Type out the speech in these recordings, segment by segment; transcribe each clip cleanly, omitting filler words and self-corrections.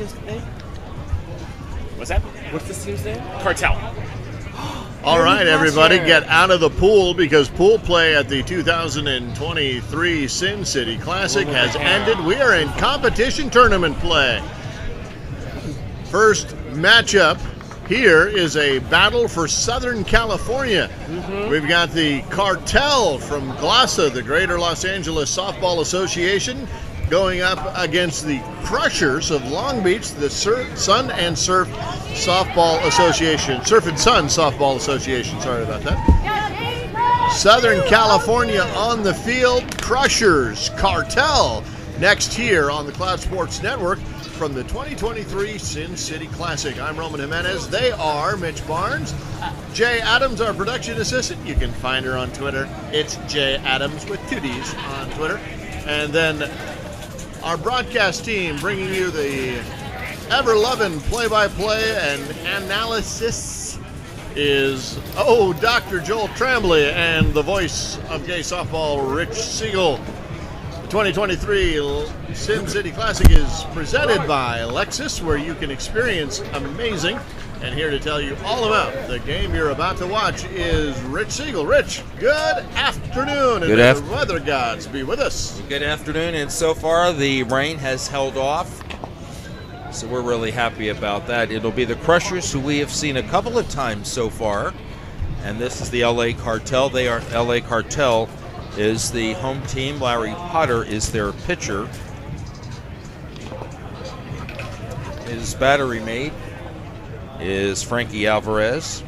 team's name? What's that? What's this team's name? Cartel. All right, everybody, get out of the pool because pool play at the 2023 Sin City Classic has ended. We are in competition tournament play. First matchup here is a battle for Southern California. We've got the Cartel from GLASA, the Greater Los Angeles Softball Association, going up against the Crushers of Long Beach, the Sun and Surf Softball Association. Surf and Sun Softball Association, sorry about that. Southern California on the field, Crushers, Cartel, next here on the Cloud Sports Network from the 2023 Sin City Classic. I'm Roman Jimenez. They are Mitch Barnes. Jay Adams, our production assistant. You can find her on Twitter. It's Jay Adams with 2 Ds on Twitter. And then our broadcast team bringing you the ever-loving play-by-play and analysis is, Dr. Joel Tremblay and the voice of gay softball, Rich Siegel. The 2023 Sin City Classic is presented by Lexus, where you can experience amazing. And here to tell you all about the game you're about to watch is Rich Siegel. Rich, good afternoon, and may the weather gods be with us. Good afternoon, and so far the rain has held off, so we're really happy about that. It'll be the Crushers, who we have seen a couple of times so far, and this is the LA Cartel. LA Cartel is the home team. Larry Potter is their pitcher. His battery mate is Frankie Alvarez.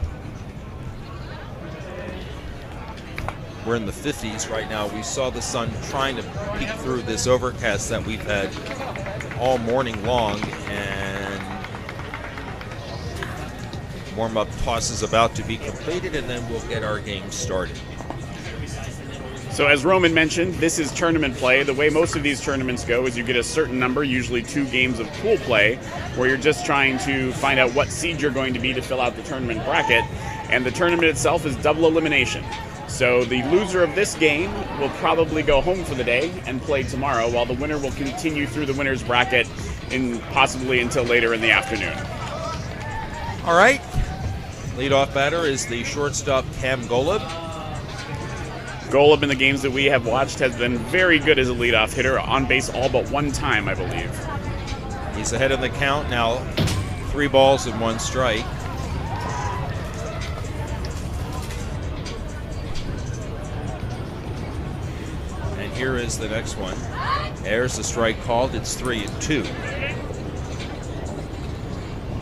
We're in the 50s right now. We saw the sun trying to peek through this overcast that we've had all morning long, and warm-up toss is about to be completed, and then we'll get our game started. So as Roman mentioned, this is tournament play. The way most of these tournaments go is you get a certain number, usually 2 games of pool play, where you're just trying to find out what seed you're going to be to fill out the tournament bracket. And the tournament itself is double elimination. So the loser of this game will probably go home for the day and play tomorrow, while the winner will continue through the winner's bracket possibly until later in the afternoon. All right. Leadoff batter is the shortstop Cam Golub. Golub in the games that we have watched has been very good as a leadoff hitter, on base all but 1 time, I believe. He's ahead in the count now, 3 balls and 1 strike. And here is the next one. There's the strike called. It's 3-2.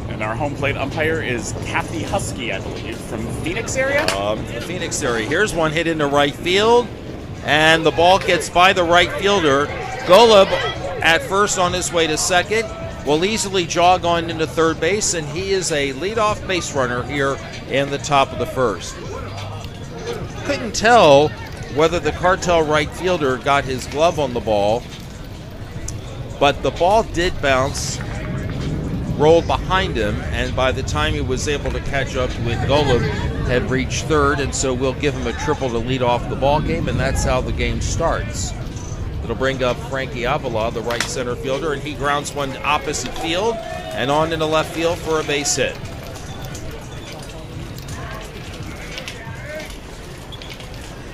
And our home plate umpire is Kathy Husky, I believe, from Phoenix area? The Phoenix area. Here's one hit into right field, and the ball gets by the right fielder. Golub at first on his way to second, will easily jog on into third base, and he is a leadoff base runner here in the top of the first. Couldn't tell whether the Cartel right fielder got his glove on the ball, but the ball did bounce, rolled behind him, and by the time he was able to catch up with Golub, had reached third, and so we'll give him a triple to lead off the ball game, and that's how the game starts. It'll bring up Frankie Avila, the right center fielder, and he grounds one opposite field and on into left field for a base hit.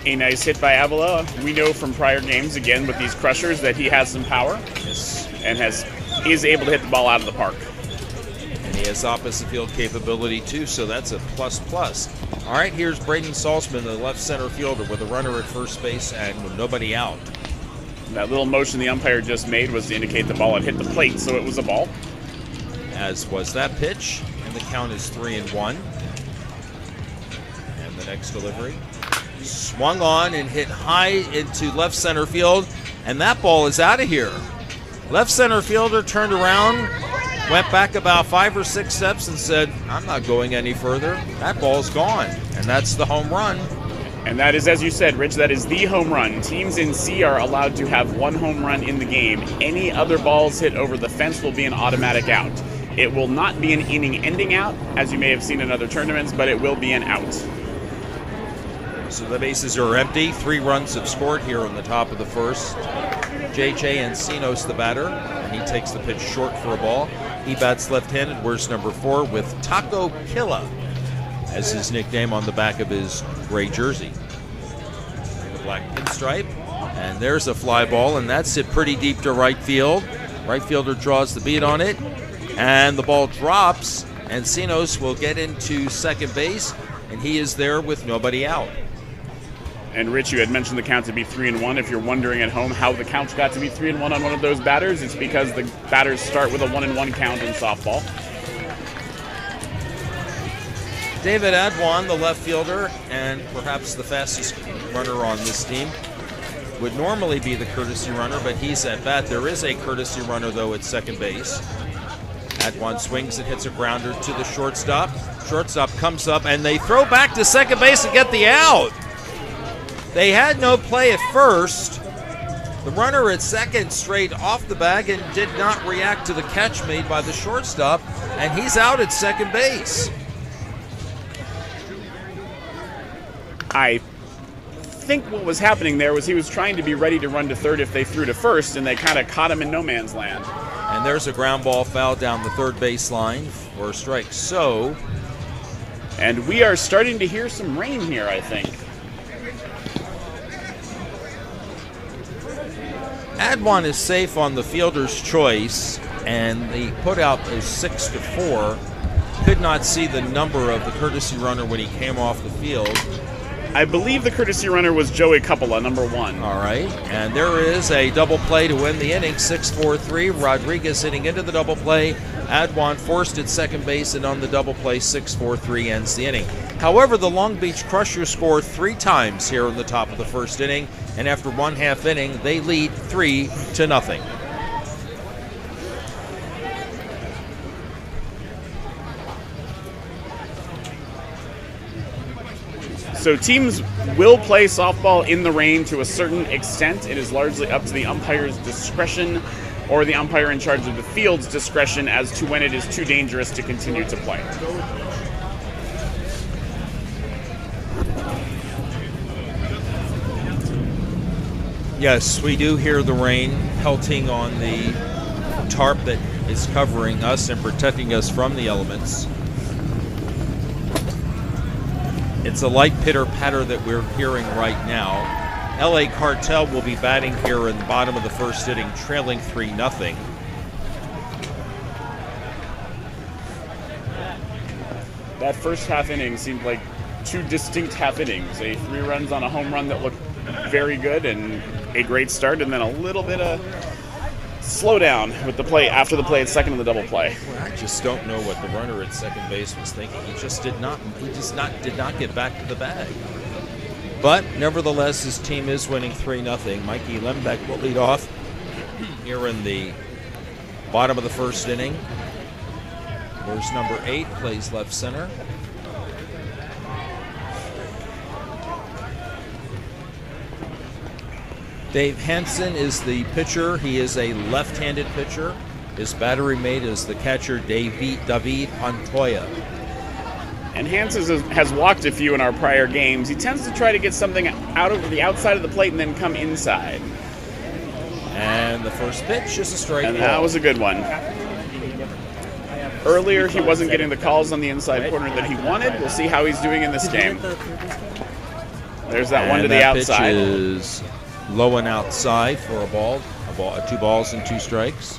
A nice hit by Avila. We know from prior games, again, with these Crushers, that he has some power. Yes. And is able to hit the ball out of the park. And he has opposite field capability too, so that's a plus. All right, here's Braden Salzman, the left center fielder, with a runner at first base and with nobody out. That little motion the umpire just made was to indicate the ball had hit the plate, so it was a ball. As was that pitch, and the count is 3-1. And the next delivery swung on and hit high into left center field, and that ball is out of here. Left center fielder turned around, went back about 5 or 6 steps and said, I'm not going any further. That ball's gone, and that's the home run. And that is, as you said, Rich, that is the home run. Teams in C are allowed to have 1 home run in the game. Any other balls hit over the fence will be an automatic out. It will not be an inning-ending out, as you may have seen in other tournaments, but it will be an out. So the bases are empty. 3 runs have scored here on the top of the first. J.J. Encinos, the batter, and he takes the pitch short for a ball. He bats left-handed, wears number 4 with Taco Killa as his nickname on the back of his gray jersey. The black pinstripe. And there's a fly ball, and that's hit pretty deep to right field. Right fielder draws the beat on it, and the ball drops. Encinos will get into second base, and he is there with nobody out. And Rich, you had mentioned the count to be 3-1. If you're wondering at home how the count got to be 3-1 on one of those batters, it's because the batters start with a 1-1 count in softball. David Adwan, the left fielder, and perhaps the fastest runner on this team, would normally be the courtesy runner, but he's at bat. There is a courtesy runner, though, at second base. Adwan swings and hits a grounder to the shortstop. Shortstop comes up, and they throw back to second base and get the out. They had no play at first. The runner at second strayed off the bag and did not react to the catch made by the shortstop, and he's out at second base. I think what was happening there was he was trying to be ready to run to third if they threw to first, and they kind of caught him in no man's land. And there's a ground ball foul down the third base line for a strike. So, and we are starting to hear some rain here, I think. Adwan is safe on the fielder's choice, and the putout is 6-4. Could not see the number of the courtesy runner when he came off the field. I believe the courtesy runner was Joey Coppola, number 1. All right, and there is a double play to win the inning, 6-4-3. Rodriguez hitting into the double play. Adwan forced at second base, and on the double play, 6-4-3 ends the inning. However, the Long Beach Crushers scored 3 times here in the top of the first inning, and after 1/2 inning, they lead 3-0. So teams will play softball in the rain to a certain extent. It is largely up to the umpire's discretion or the umpire in charge of the field's discretion as to when it is too dangerous to continue to play. Yes, we do hear the rain pelting on the tarp that is covering us and protecting us from the elements. It's a light pitter-patter that we're hearing right now. LA Cartel will be batting here in the bottom of the first inning, trailing 3-0. That first half inning seemed like 2 distinct half innings. 3 runs on a home run that looked very good and a great start, and then a little bit of slowdown with the play after the play at second of the double play. Well, I just don't know what the runner at second base was thinking. He did not get back to the bag. But nevertheless, his team is winning 3-0. Mikey Lembeck will lead off here in the bottom of the first inning. Where's number 8, plays left center. Dave Hansen is the pitcher. He is a left-handed pitcher. His battery mate is the catcher, David Montoya. And Hansen has walked a few in our prior games. He tends to try to get something out of the outside of the plate and then come inside. And the first pitch is a strike ball. And that was a good one. Earlier, he wasn't getting the calls on the inside corner that he wanted. We'll see how he's doing in this game. There's that one to the outside. Pitch is low and outside for a ball, 2 balls and 2 strikes.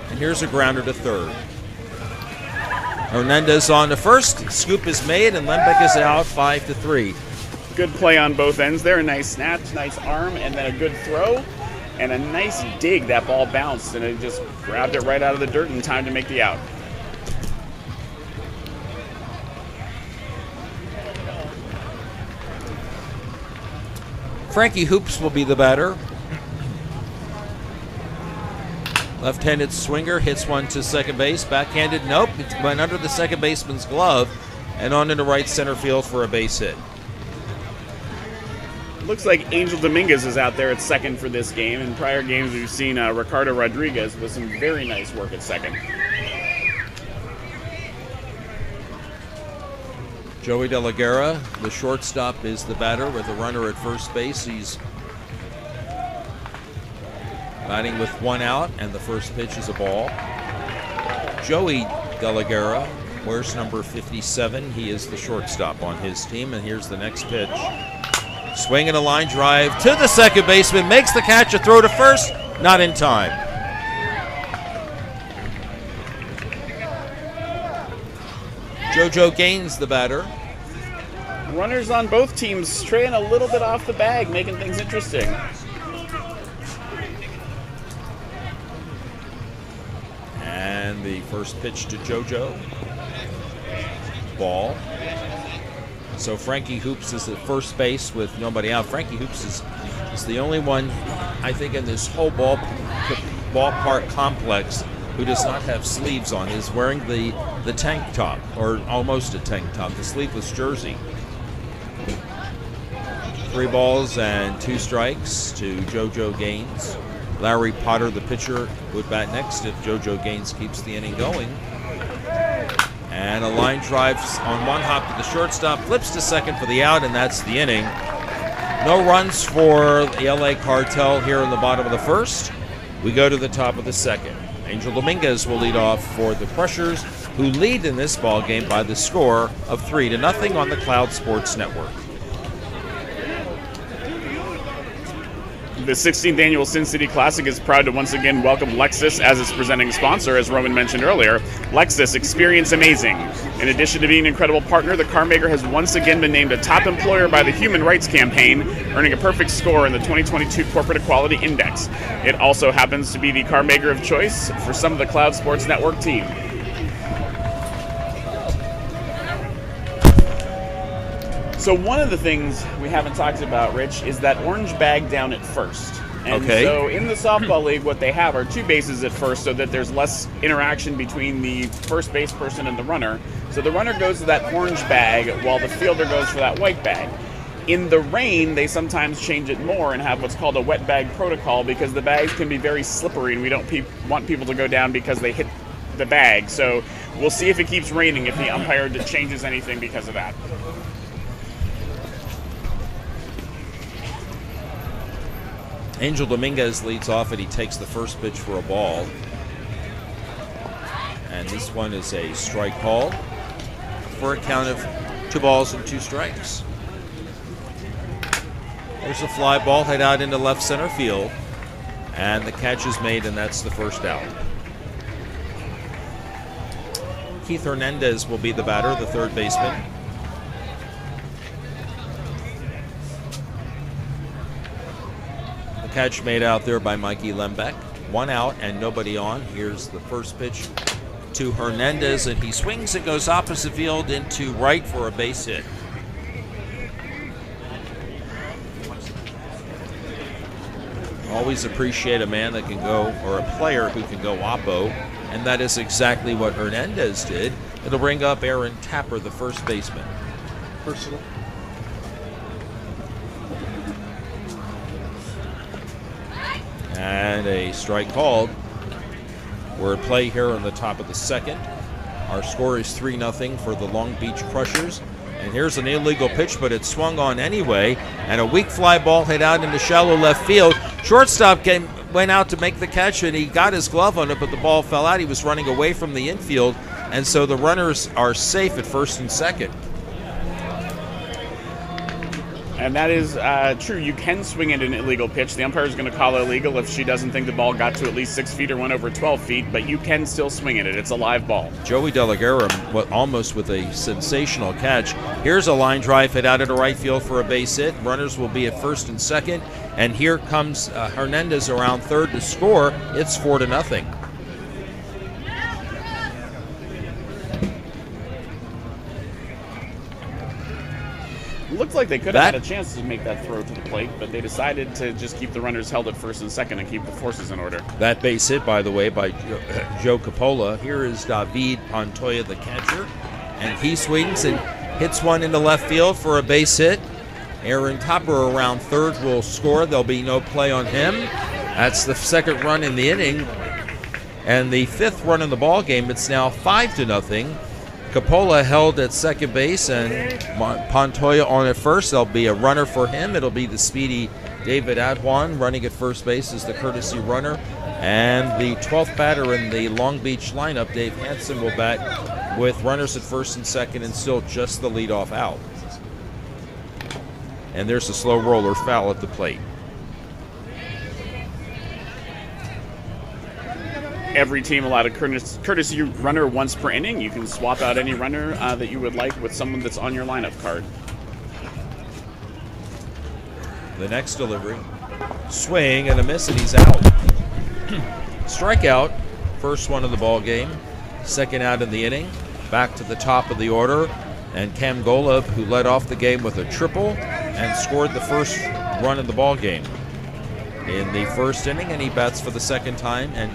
And here's a grounder to third. Hernandez on to first. Scoop is made, and Lembeck is out 5-3. Good play on both ends there. A nice snatch, nice arm, and then a good throw. And a nice dig. That ball bounced, and it just grabbed it right out of the dirt in time to make the out. Frankie Hoops will be the batter. Left-handed swinger hits one to second base. Backhanded, nope. It went under the second baseman's glove and on into right center field for a base hit. Looks like Angel Dominguez is out there at second for this game. In prior games, we've seen Ricardo Rodriguez with some very nice work at second. Joey De La Guerra, the shortstop, is the batter with a runner at first base. He's batting with 1 out, and the first pitch is a ball. Joey De La Guerra wears number 57. He is the shortstop on his team, and here's the next pitch. Swing and a line drive to the second baseman, makes the catch, a throw to first, not in time. JoJo Gaines, the batter. Runners on both teams straying a little bit off the bag, making things interesting. And the first pitch to JoJo. Ball. So Frankie Hoops is at first base with nobody out. Frankie Hoops is the only one, I think, in this whole ballpark complex who does not have sleeves on. He's wearing the tank top, or almost a tank top, the sleeveless jersey. 3 balls and 2 strikes to JoJo Gaines. Larry Potter, the pitcher, would bat next if JoJo Gaines keeps the inning going. And a line drive on one hop to the shortstop, flips to second for the out, and that's the inning. No runs for the LA Cartel here in the bottom of the first. We go to the top of the second. Angel Dominguez will lead off for the Crushers, who lead in this ball game by the score of 3-0 on the Cloud Sports Network. The 16th annual Sin City Classic is proud to once again welcome Lexus as its presenting sponsor, as Roman mentioned earlier. Lexus, experience amazing. In addition to being an incredible partner, the car maker has once again been named a top employer by the Human Rights Campaign, earning a perfect score in the 2022 Corporate Equality Index. It also happens to be the car maker of choice for some of the Cloud Sports Network team. So one of the things we haven't talked about, Rich, is that orange bag down at first. And okay. So in the softball league, what they have are 2 bases at first so that there's less interaction between the first base person and the runner. So the runner goes to that orange bag while the fielder goes for that white bag. In the rain, they sometimes change it more and have what's called a wet bag protocol because the bags can be very slippery and we don't want people to go down because they hit the bag. So we'll see if it keeps raining, if the umpire changes anything because of that. Angel Dominguez leads off and he takes the first pitch for a ball. And this one is a strike call for a count of 2 balls and 2 strikes. There's a fly ball head out into left center field. And the catch is made, and that's the first out. Keith Hernandez will be the batter, the third baseman. Catch made out there by Mikey Lembeck. 1 out and nobody on. Here's the first pitch to Hernandez, and he swings and goes opposite field into right for a base hit. Always appreciate a man that can go, or a player who can go oppo, and that is exactly what Hernandez did. It'll bring up Aaron Tapper, the first baseman. Personal. And a strike called. We're at play here on the top of the second. Our score is 3-0 for the Long Beach Crushers. And here's an illegal pitch, but it's swung on anyway. And a weak fly ball hit out into shallow left field. Shortstop went out to make the catch, and he got his glove on it, but the ball fell out. He was running away from the infield, and so the runners are safe at first and second. And that is true. You can swing at an illegal pitch. The umpire is going to call it illegal if she doesn't think the ball got to at least 6 feet or went over 12 feet, but you can still swing at it. It's a live ball. Joey De La Guerra almost with a sensational catch. Here's a line drive hit out into right field for a base hit. Runners will be at first and second. And here comes Hernandez around third to score. It's 4-0. Looked like they could have had a chance to make that throw to the plate, but they decided to just keep the runners held at first and second and keep the forces in order. That base hit, by the way, by Joe Coppola. Here is David Pantoja, the catcher, and he swings and hits one into left field for a base hit. Aaron Topper around third will score. There'll be no play on him. That's the second run in the inning, and the 5th run in the ball game. It's now 5-0. Coppola held at second base and Pantoja on at first. There'll be a runner for him. It'll be the speedy David Adwan running at first base is the courtesy runner. And the 12th batter in the Long Beach lineup, Dave Hansen, will bat with runners at first and second and still just the leadoff out. And there's a slow roller foul at the plate. Every team allowed a courtesy runner once per inning. You can swap out any runner that you would like with someone that's on your lineup card. The next delivery, swing and a miss, and he's out. Strikeout, first one of the ball game, second out in the inning. Back to the top of the order, and Cam Golub, who led off the game with a triple and scored the first run of the ball game in the first inning, and he bats for the second time. And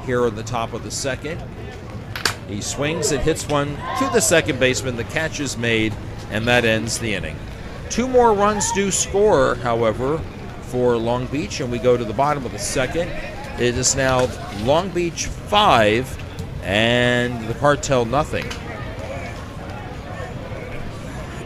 here on the top of the second, he swings and hits one to the second baseman. The catch is made, and that ends the inning. 2 more runs do score, however, for Long Beach, and we go to the bottom of the second. It is now Long Beach 5 and the Cartel nothing.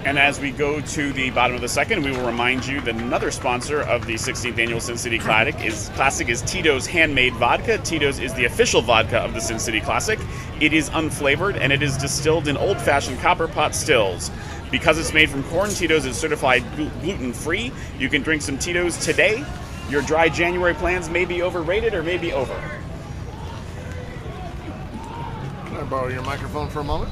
And as we go to the bottom of the second, we will remind you that another sponsor of the 16th Annual Sin City Classic is Tito's Handmade Vodka. Tito's is the official vodka of the Sin City Classic. It is unflavored, and it is distilled in old-fashioned copper pot stills. Because it's made from corn, Tito's is certified gluten-free. You can drink some Tito's today. Your dry January plans may be overrated or may be over. Can I borrow your microphone for a moment?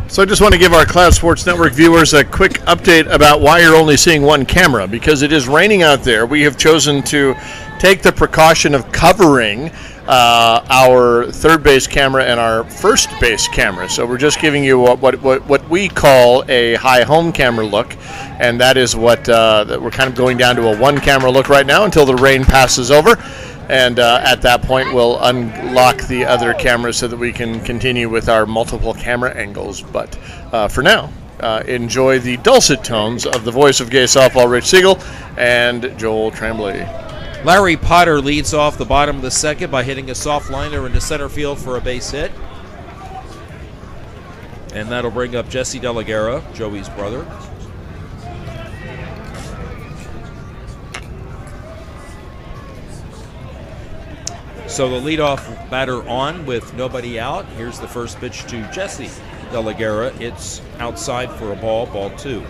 So I just want to give our Cloud Sports Network viewers a quick update about why you're only seeing one camera. Because it is raining out there, we have chosen to take the precaution of covering our third base camera and our first base camera. So we're just giving you what we call a high home camera look, and that is what that we're kind of going down to a one camera look right now until the rain passes over. And at that point, we'll unlock the other cameras so that we can continue with our multiple camera angles. But for now, enjoy the dulcet tones of the voice of Gay Softball, Rich Siegel, and Joel Tremblay. Larry Potter leads off the bottom of the second by hitting a soft liner into center field for a base hit. And that'll bring up Jesse De La Guerra, Joey's brother. So the leadoff batter on with nobody out. Here's the first pitch to Jesse De La Guerra. It's outside for a ball, ball 2.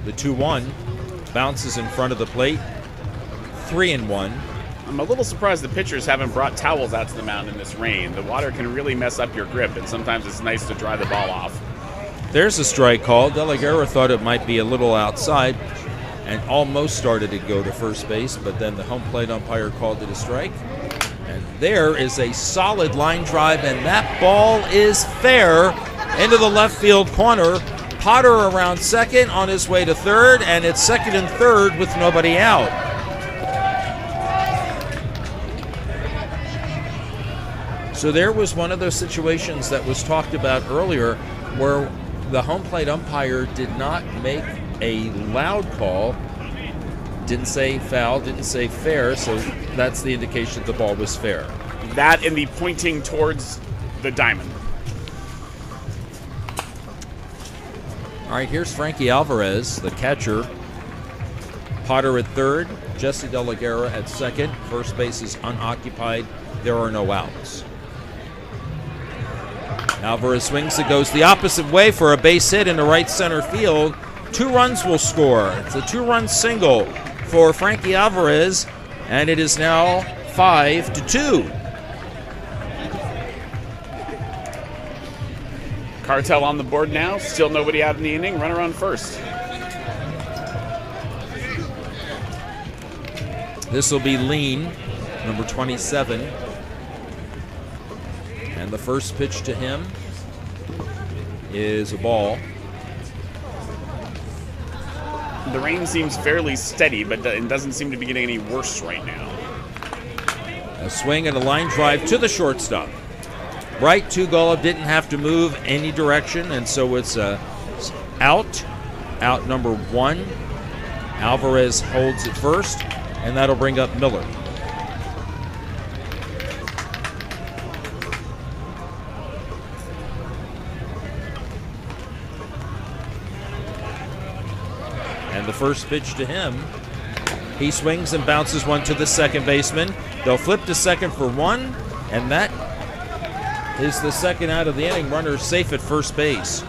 The 2-1 bounces in front of the plate. 3-1. I'm a little surprised the pitchers haven't brought towels out to the mound in this rain. The water can really mess up your grip, and sometimes it's nice to dry the ball off. There's a strike call. De La Guerra thought it might be a little outside and almost started to go to first base, but then the home plate umpire called it a strike. And there is a solid line drive, and that ball is fair into the left field corner. Potter around second, on his way to third, and it's second and third with nobody out. So there was one of those situations that was talked about earlier where the home plate umpire did not make a loud call, didn't say foul, didn't say fair, so that's the indication the ball was fair. That and the pointing towards the diamond. All right, here's Frankie Alvarez, the catcher. Potter at third, Jesse De La Guerra at second. First base is unoccupied. There are no outs. Alvarez swings. It goes the opposite way for a base hit into right center field. 2 runs will score. It's a 2-run single for Frankie Alvarez, and it is now 5-2. Cartel on the board now. Still nobody out in the inning. Runner on first. This will be Lean, number 27. And the first pitch to him is a ball. The rain seems fairly steady, but it doesn't seem to be getting any worse right now. A swing and a line drive to the shortstop. Right to Golub, didn't have to move any direction, and so it's out number 1. Alvarez holds it first, and that'll bring up Miller. And the first pitch to him, he swings and bounces one to the second baseman. They'll flip to second for one, and that is the second out of the inning. Runner safe at first base.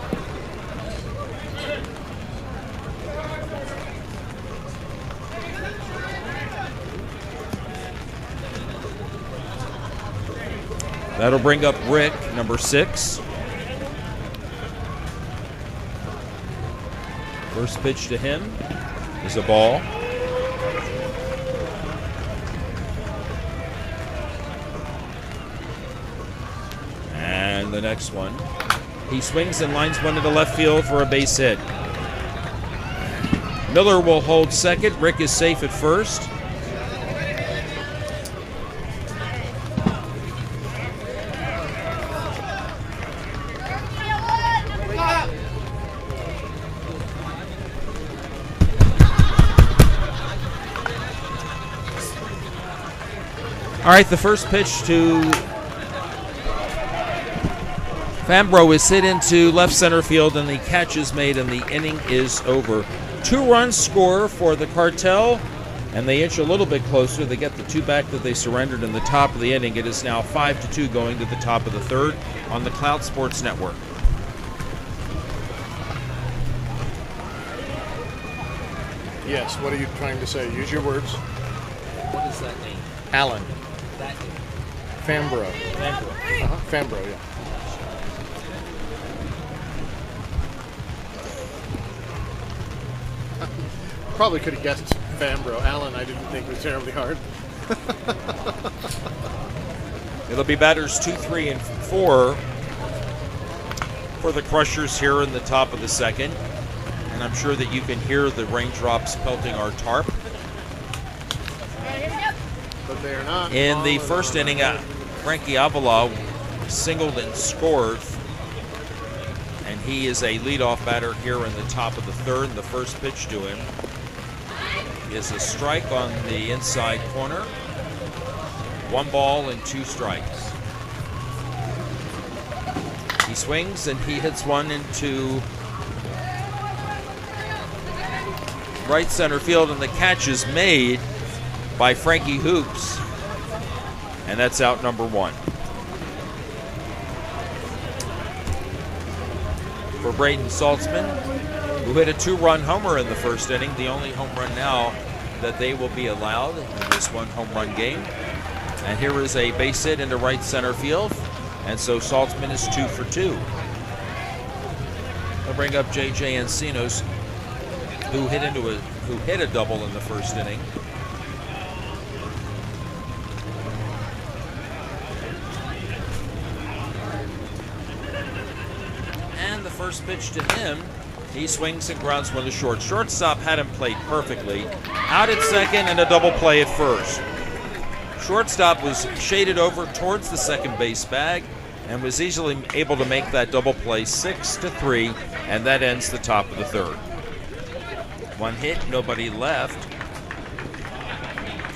That'll bring up Rick, number 6. First pitch to him is a ball. And the next one, he swings and lines one to the left field for a base hit. Miller will hold second. Rick is safe at first. All right, the first pitch to Fambro is hit into left center field, and the catch is made, and the inning is over. 2 runs score for the Cartel, and they inch a little bit closer. They get the 2 back that they surrendered in the top of the inning. It is now 5-2 going to the top of the third on the Cloud Sports Network. Yes, what are you trying to say? Use your words. What does that mean? Alan. That Fambro. Fambro. Fambro, yeah. Probably could have guessed Fambro. Alan, I didn't think was terribly hard. It'll be batters 2, 3, and 4 for the Crushers here in the top of the second. And I'm sure that you can hear the raindrops pelting our tarp. But they are not. In the first inning, Frankie Avila singled and scored. And he is a leadoff batter here in the top of the third. And the first pitch to him is a strike on the inside corner. 1 ball and 2 strikes. He swings and he hits one into right center field, and the catch is made by Frankie Hoops, and that's out number 1. For Braden Saltzman, who hit a 2-run homer in the first inning, the only home run now that they will be allowed in this 1 home run game. And here is a base hit into right center field, and so Saltzman is 2 for 2. They'll bring up J.J. Encinos, who hit a double in the first inning. And the first pitch to him, he swings and grounds one to short. Shortstop had him played perfectly. Out at second and a double play at first. Shortstop was shaded over towards the second base bag and was easily able to make that double play 6-3, and that ends the top of the third. 1 hit, nobody left.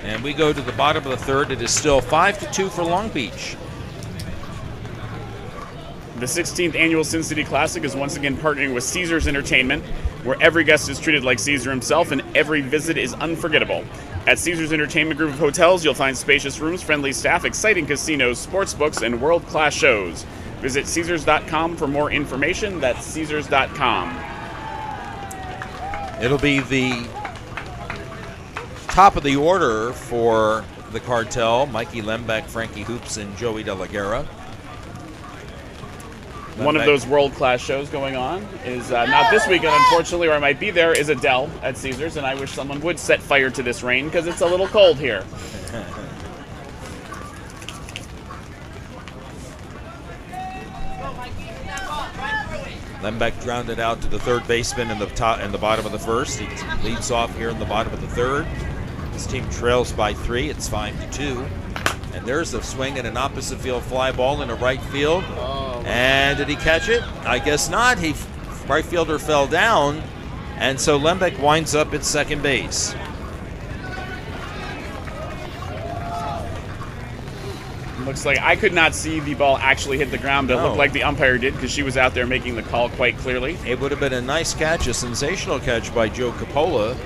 And we go to the bottom of the third. It is still 5-2 for Long Beach. The 16th annual Sin City Classic is once again partnering with Caesars Entertainment, where every guest is treated like Caesar himself and every visit is unforgettable. At Caesars Entertainment Group of Hotels, you'll find spacious rooms, friendly staff, exciting casinos, sports books, and world-class shows. Visit Caesars.com for more information. That's Caesars.com. It'll be the top of the order for the Cartel: Mikey Lembeck, Frankie Hoops, and Joey De La Guerra. One of those world-class shows going on is not this weekend, unfortunately, or I might be there, is Adele at Caesars, and I wish someone would set fire to this rain because it's a little cold here. Lembeck grounded out to the third baseman in the bottom of the first. He leads off here in the bottom of the third. His team trails by 3. It's 5-2. And there's the swing and an opposite field fly ball into right field. And did he catch it? I guess not. Right fielder fell down, and so Lembeck winds up at second base. Looks like I could not see the ball actually hit the ground, but it looked like the umpire did because she was out there making the call quite clearly. It would have been a nice catch, a sensational catch by Joe Coppola.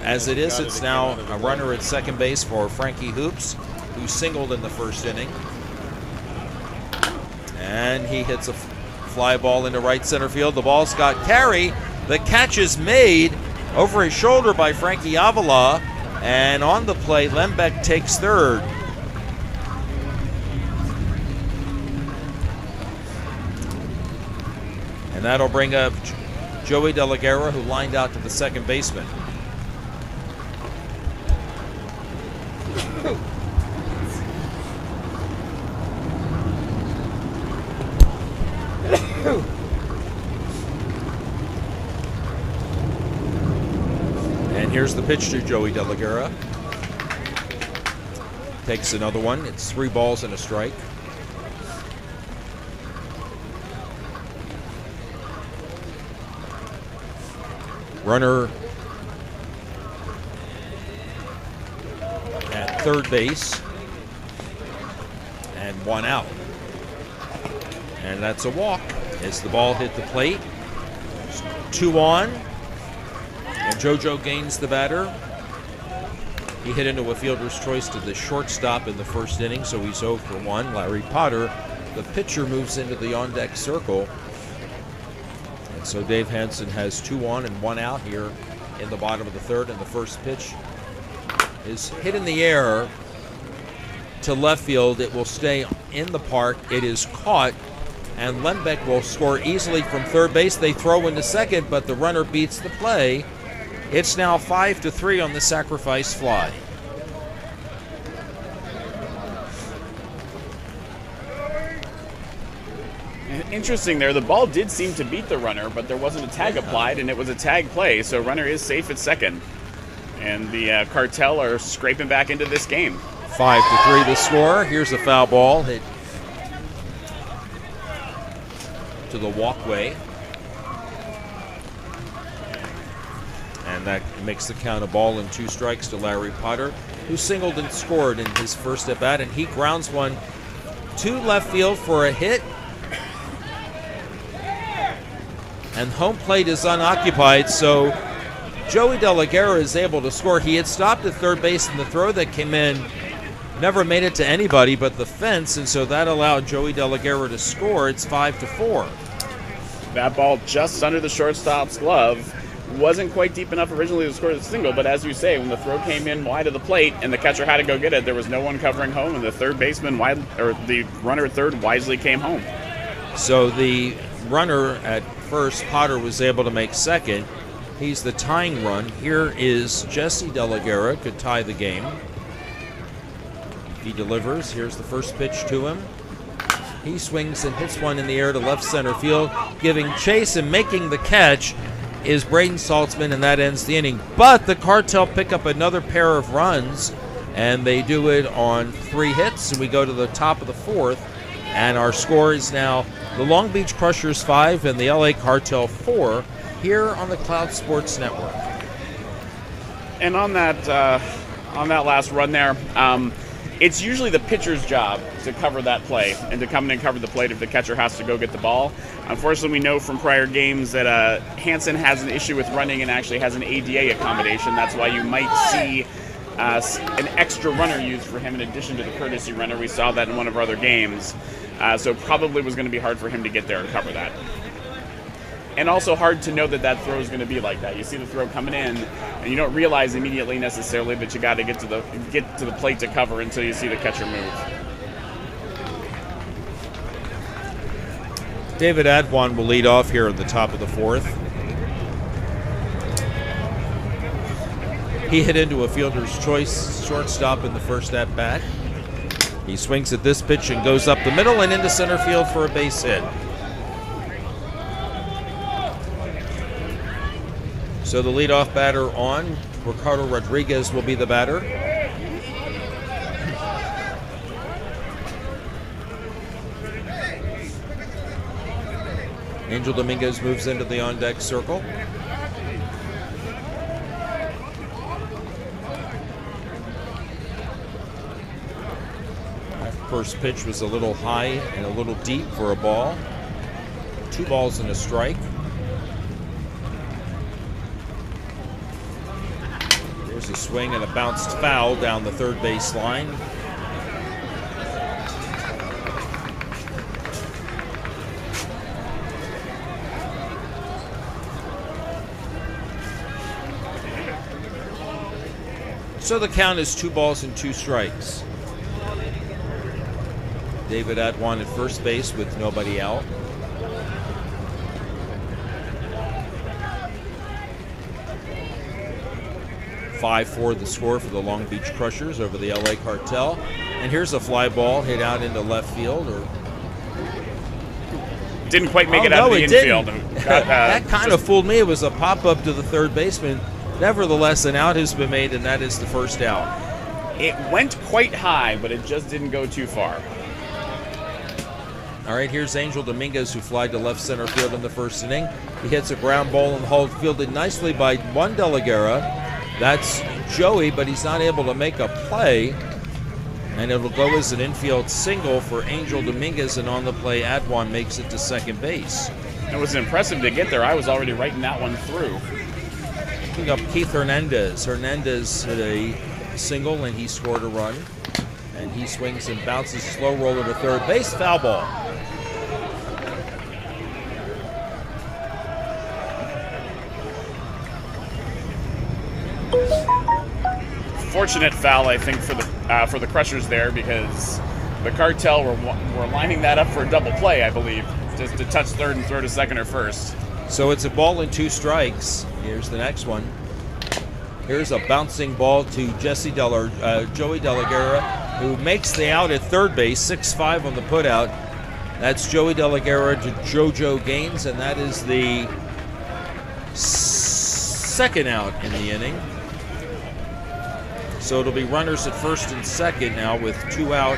As it is, it's now a runner at second base for Frankie Hoops, who singled in the first inning. And he hits a fly ball into right center field. The ball's got carry. The catch is made over his shoulder by Frankie Avila. And on the play, Lembeck takes third. And that'll bring up Joey De La Guerra, who lined out to the second baseman. And here's the pitch to Joey De La Guerra. Takes another one. It's 3 balls and a strike. Runner at third base, and 1 out. And that's a walk as the ball hit the plate. 2 on, and JoJo Gaines, the batter. He hit into a fielder's choice to the shortstop in the first inning, so he's 0 for 1. Larry Potter, the pitcher, moves into the on-deck circle. And so Dave Hansen has 2 on and 1 out here in the bottom of the third, and the first pitch is hit in the air to left field. It will stay in the park. It is caught, and Lembeck will score easily from third base. They throw into second, but the runner beats the play. It's now 5-3 on the sacrifice fly. Interesting there. The ball did seem to beat the runner, but there wasn't a tag applied, and it was a tag play, so runner is safe at second. And the Cartel are scraping back into this game. 5-3 the score. Here's a foul ball hit to the walkway. And that makes the count a ball and 2 strikes to Larry Potter, who singled and scored in his first at bat, and he grounds one to left field for a hit. And home plate is unoccupied, so Joey De La Guerra is able to score. He had stopped at third base, and the throw that came in never made it to anybody but the fence, and so that allowed Joey De La Guerra to score. It's 5-4. That ball just under the shortstop's glove. Wasn't quite deep enough originally to score the single, but as you say, when the throw came in wide of the plate and the catcher had to go get it, there was no one covering home, and the third baseman, the runner at third, wisely came home. So the runner at first, Potter, was able to make second. He's the tying run. Here is Jesse De La Guerra, could tie the game. He delivers. Here's the first pitch to him. He swings and hits one in the air to left center field, giving chase, and making the catch is Braden Saltzman, and that ends the inning. But the Cartel pick up another pair of runs, and they do it on 3 hits, and we go to the top of the 4th, and our score is now the Long Beach Crushers 5 and the LA Cartel 4 here on the Cloud Sports Network. And on that last run there, it's usually the pitcher's job to cover that play and to come in and cover the plate if the catcher has to go get the ball. Unfortunately, we know from prior games that Hansen has an issue with running and actually has an ADA accommodation. That's why you might see an extra runner used for him in addition to the courtesy runner. We saw that in one of our other games. So probably was going to be hard for him to get there and cover that. And also hard to know that throw is going to be like that. You see the throw coming in, and you don't realize immediately necessarily that you got to get to the plate to cover until you see the catcher move. David Adwan will lead off here at the top of the 4th. He hit into a fielder's choice shortstop in the first at bat. He swings at this pitch and goes up the middle and into center field for a base hit. So the leadoff batter on, Ricardo Rodriguez, will be the batter. Angel Dominguez moves into the on-deck circle. First pitch was a little high and a little deep for a ball. 2 balls and a strike. There's a swing and a bounced foul down the third base line. So the count is 2 balls and 2 strikes. David Adwan at first base with nobody out. (5-4) the score for the Long Beach Crushers over the LA Cartel. And here's a fly ball hit out into left field. Didn't quite make it out of the infield. That kind of fooled me. It was a pop-up to the third baseman. Nevertheless, an out has been made, and that is the first out. It went quite high, but it just didn't go too far. All right, here's Angel Dominguez, who flied to left center field in the first inning. He hits a ground ball and hold fielded nicely by Juan De La Guerra. That's Joey, but he's not able to make a play. And it'll go as an infield single for Angel Dominguez, and on the play, Adwan makes it to second base. It was impressive to get there. I was already writing that one through. Picking up Keith Hernandez. Hernandez hit a single, and he scored a run. And he swings and bounces, slow roller to third base, foul ball. Fortunate foul, I think, for the Crushers there, because the Cartel were lining that up for a double play, I believe, just to touch third and throw to second or first. So it's a ball and 2 strikes. Here's the next one. Here's a bouncing ball to Joey De La Guerra, who makes the out at third base, 6-5 on the putout. That's Joey De La Guerra to JoJo Gaines, and that is the second out in the inning. So it'll be runners at first and second now with 2 out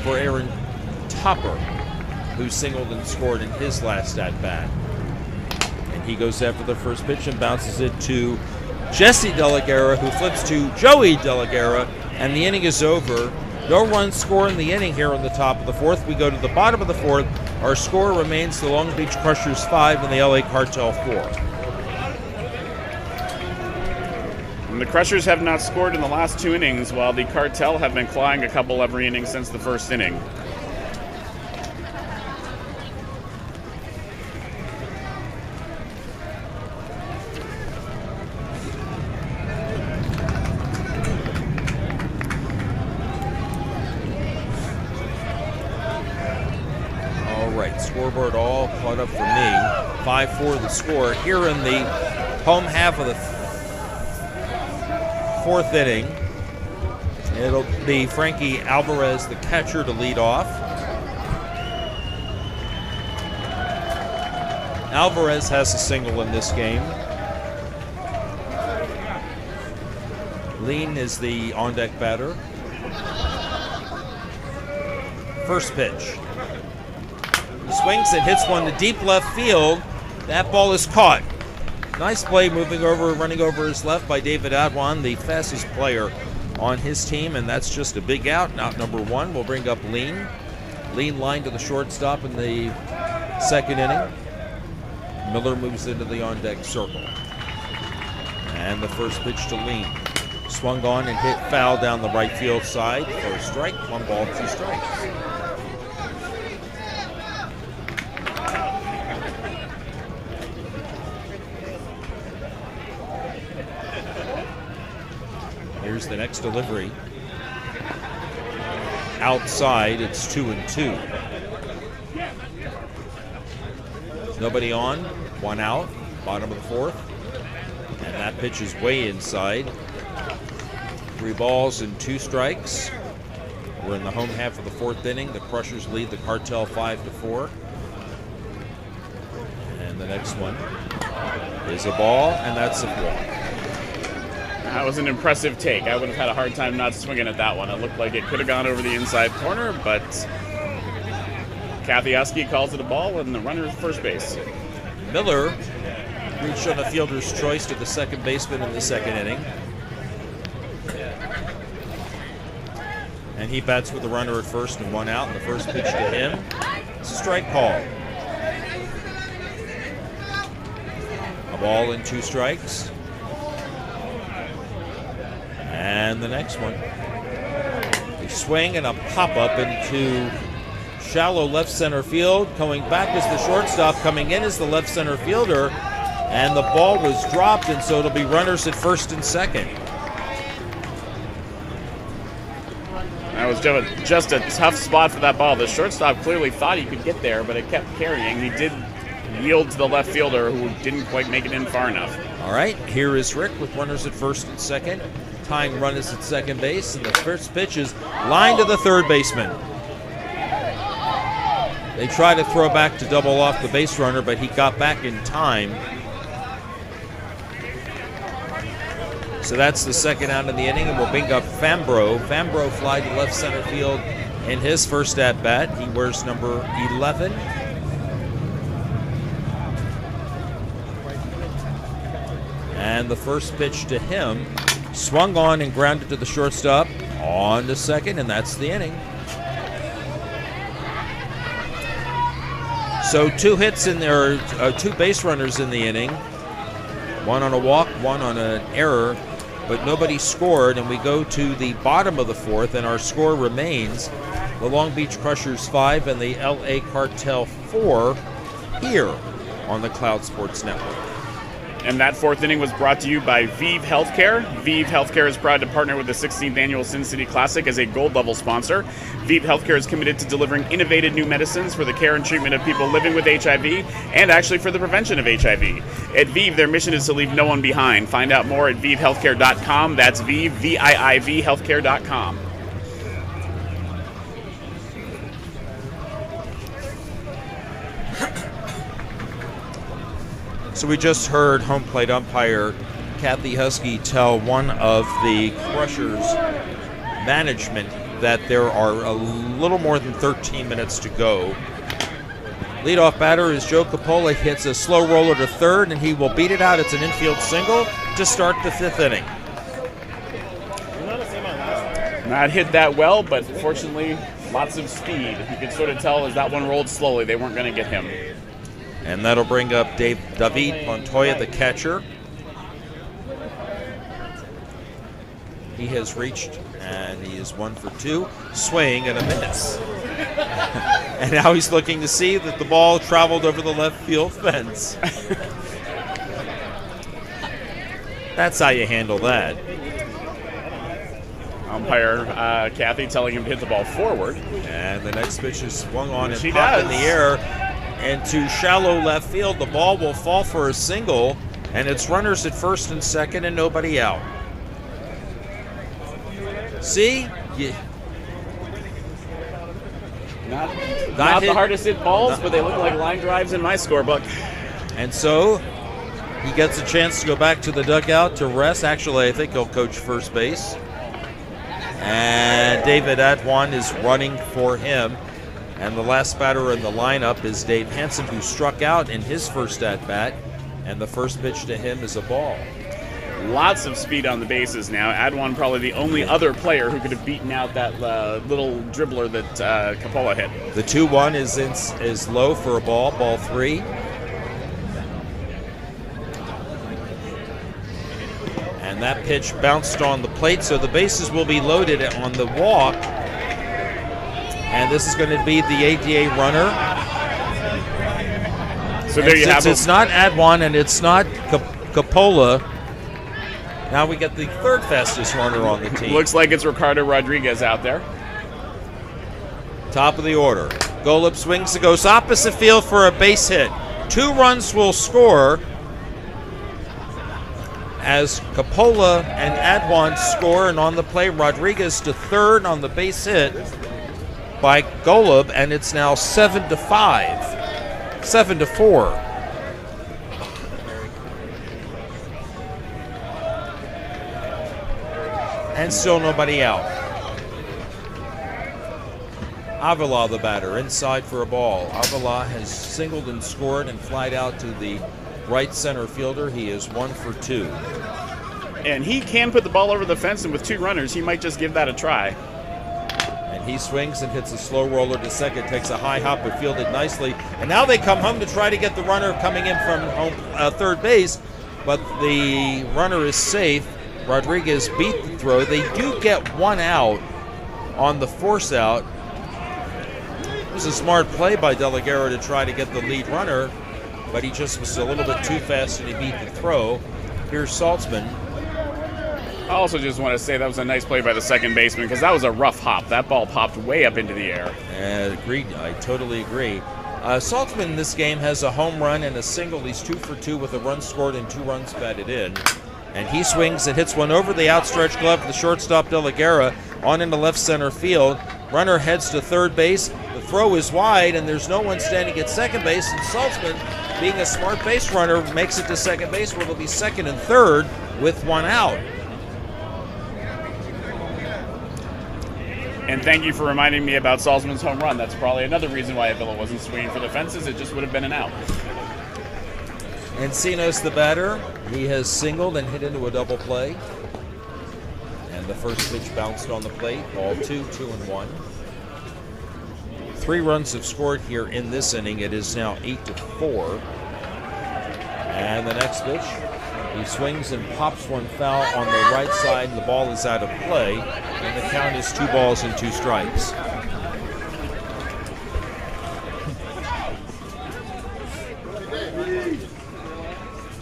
for Aaron Topper, who singled and scored in his last at-bat. And he goes after the first pitch and bounces it to Jesse De La Guerra, who flips to Joey De La Guerra, and the inning is over. No runs score in the inning here on the top of the fourth. We go to the bottom of the fourth. Our score remains the Long Beach Crushers 5 and the LA Cartel 4. And the Crushers have not scored in the last 2 innings, while the Cartel have been clawing a couple every inning since the first inning. All right, scoreboard all caught up for me. 5-4 the score here in the home half of the fourth inning. It'll be Frankie Alvarez, the catcher, to lead off. Alvarez has a single in this game. Lean is the on-deck batter. First pitch. He swings and hits one to deep left field. That ball is caught. Nice play running over his left by David Adwan, the fastest player on his team, and that's just a big out. Out number 1 will bring up Lean. Lean line to the shortstop in the second inning. Miller moves into the on-deck circle. And the first pitch to Lean. Swung on and hit foul down the right field side for a strike. 1 ball, 2 strikes. Here's the next delivery. Outside, it's 2-2. Nobody on, 1 out, bottom of the fourth. And that pitch is way inside. 3 balls and 2 strikes. We're in the home half of the fourth inning. The Crushers lead the Cartel 5-4. And the next one is a ball, and that's a walk. That was an impressive take. I would have had a hard time not swinging at that one. It looked like it could have gone over the inside corner, but Kathiaski calls it a ball, and the runner is first base. Miller reached on a fielder's choice to the second baseman in the second inning. And he bats with the runner at first and 1 out, and the first pitch to him. It's a strike call. A ball and 2 strikes. And the next one. A swing and a pop-up into shallow left center field. Coming back is the shortstop. Coming in is the left center fielder. And the ball was dropped, and so it'll be runners at first and second. That was just a tough spot for that ball. The shortstop clearly thought he could get there, but it kept carrying. He did yield to the left fielder, who didn't quite make it in far enough. All right, here is Rick with runners at first and second. Tying runners at second base, and the first pitch is lined to the third baseman. They try to throw back to double off the base runner, but he got back in time. So that's the second out in the inning, and we'll bring up Fambro. Fambro fly to left center field in his first at-bat. He wears number 11. And the first pitch to him swung on and grounded to the shortstop. On to second, and that's the inning. So 2 hits in there, 2 base runners in the inning. 1 on a walk, 1 on an error, but nobody scored, and we go to the bottom of the 4th, and our score remains the Long Beach Crushers 5 and the LA Cartel 4 here on the Cloud Sports Network. And that 4th inning was brought to you by ViV Healthcare. ViV Healthcare is proud to partner with the 16th Annual Sin City Classic as a gold-level sponsor. ViV Healthcare is committed to delivering innovative new medicines for the care and treatment of people living with HIV and actually for the prevention of HIV. At ViV, their mission is to leave no one behind. Find out more at VivHealthcare.com. That's ViV, V-I-I-V, healthcare.com. So we just heard home plate umpire Kathy Husky tell one of the Crushers management that there are a little more than 13 minutes to go. Leadoff batter is Joe Coppola. Hits a slow roller to third, and he will beat it out. It's an infield single to start the 5th inning. Not hit that well, but fortunately, lots of speed. You could sort of tell as that one rolled slowly, they weren't going to get him. And that'll bring up David Montoya, the catcher. He has reached, and he is 1 for 2. Swing and a miss. And now he's looking to see that the ball traveled over the left field fence. That's how you handle that. Umpire Kathy telling him to hit the ball forward. And the next pitch is swung on and She popped in does. the air. And to shallow left field, the ball will fall for a single, and it's runners at first and second and nobody out. See? Not the hardest hit balls, but they look like line drives in my scorebook. And so he gets a chance to go back to the dugout to rest. Actually, I think he'll coach first base. And David Adwan is running for him. And the last batter in the lineup is Dave Hansen, who struck out in his first at-bat. And the first pitch to him is a ball. Lots of speed on the bases now. Adwan probably the only other player who could have beaten out that little dribbler that Coppola hit. The 2-1 is low for a ball, ball 3. And that pitch bounced on the plate, so the bases will be loaded on the walk. And this is going to be the ADA runner. So there you have it. It's not Adwan and it's not Coppola. Now we get the 3rd fastest runner on the team. Looks like it's Ricardo Rodriguez out there. Top of the order. Golub swings and goes opposite field for a base hit. 2 runs will score as Coppola and Adwan score, and on the play, Rodriguez to third on the base hit by Golub, and it's now 7-5, 7-4. And still nobody out. Avila, the batter, inside for a ball. Avila has singled and scored and flied out to the right center fielder. He is 1 for 2. And he can put the ball over the fence, and with 2 runners, he might just give that a try. He swings and hits a slow roller to second, takes a high hop, but fielded nicely. And now they come home to try to get the runner coming in from home, third base, but the runner is safe. Rodriguez beat the throw. They do get one out on the force out. It was a smart play by De La Guerra to try to get the lead runner, but he just was a little bit too fast and he beat the throw. Here's Saltzman. I also just want to say that was a nice play by the second baseman because that was a rough hop. That ball popped way up into the air. Agreed. I totally agree. Saltzman in this game has a home run and a single. He's 2 for 2 with a run scored and 2 runs batted in. And he swings and hits one over the outstretched glove of the shortstop De La Guerra on into left center field. Runner heads to third base. The throw is wide and there's no one standing at second base. And Saltzman, being a smart base runner, makes it to second base where they'll be second and third with one out. And thank you for reminding me about Salzman's home run. That's probably another reason why Avila wasn't swinging for the fences. It just would have been an out. Encinos the batter. He has singled and hit into a double play. And the first pitch bounced on the plate. Ball 2, 2-1. 3 runs have scored here in this inning. It is now 8-4. And the next pitch, he swings and pops one foul on the right side. And the ball is out of play. And the count is 2 balls and 2 strikes.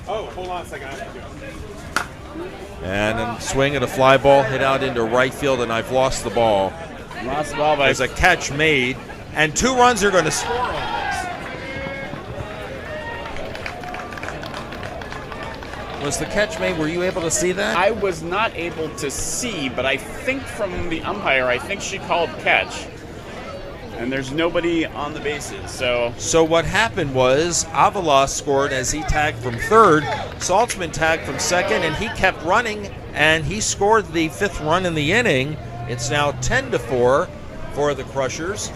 Oh, hold on a second. And a swing and a fly ball hit out into right field, and I've lost the ball. Lost the ball by... There's a catch made, and 2 runs are going to score on this. Was the catch made? Were you able to see that? I was not able to see, but I think from the umpire, I think she called catch. And there's nobody on the bases, so... So what happened was Avila scored as he tagged from third. Saltzman tagged from second, and he kept running, and he scored the 5th run in the inning. It's now 10-4 for the Crushers.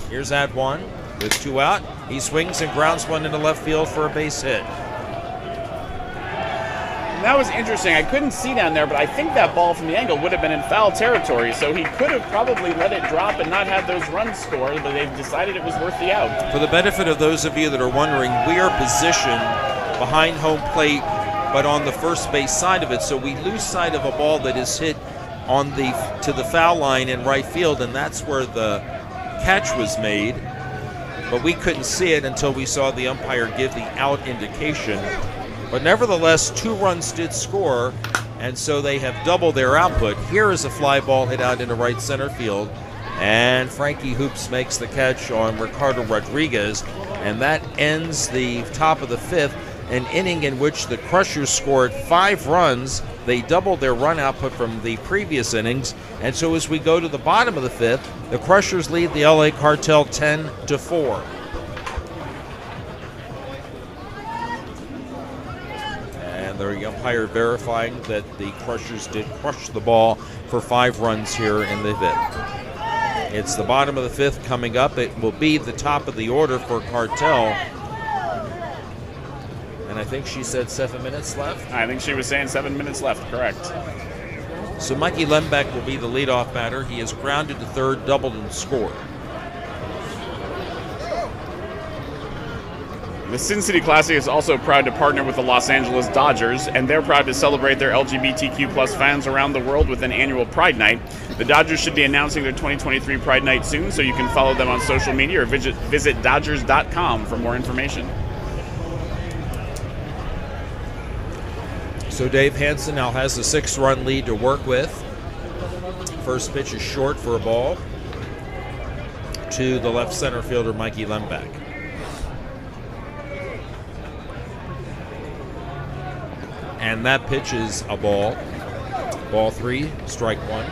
Here's at one with 2 out. He swings and grounds one into left field for a base hit. That was interesting. I couldn't see down there, but I think that ball from the angle would have been in foul territory, so he could have probably let it drop and not had those runs scored, but they've decided it was worth the out. For the benefit of those of you that are wondering, we are positioned behind home plate, but on the first base side of it, so we lose sight of a ball that is hit on to the foul line in right field, and that's where the catch was made. But we couldn't see it until we saw the umpire give the out indication. But nevertheless, 2 runs did score, and so they have doubled their output. Here is a fly ball hit out into right center field, and Frankie Hoops makes the catch on Ricardo Rodriguez, and that ends the top of the 5th, an inning in which the Crushers scored 5 runs. They doubled their run output from the previous innings, and so as we go to the bottom of the 5th, the Crushers lead the LA Cartel 10-4. The umpire verifying that the Crushers did crush the ball for 5 runs here in the 5th. It's the bottom of the 5th coming up. It will be the top of the order for Cartel. And I think she said 7 minutes left. I think she was saying 7 minutes left, correct. So Mikey Lembeck will be the leadoff batter. He has grounded to third, doubled, and scored. The Sin City Classic is also proud to partner with the Los Angeles Dodgers, and they're proud to celebrate their LGBTQ plus fans around the world with an annual Pride Night. The Dodgers should be announcing their 2023 Pride Night soon, so you can follow them on social media or visit Dodgers.com for more information. So Dave Hansen now has a 6-run lead to work with. First pitch is short for a ball to the left center fielder, Mikey Lembeck. And that pitch is a ball. Ball 3, strike 1.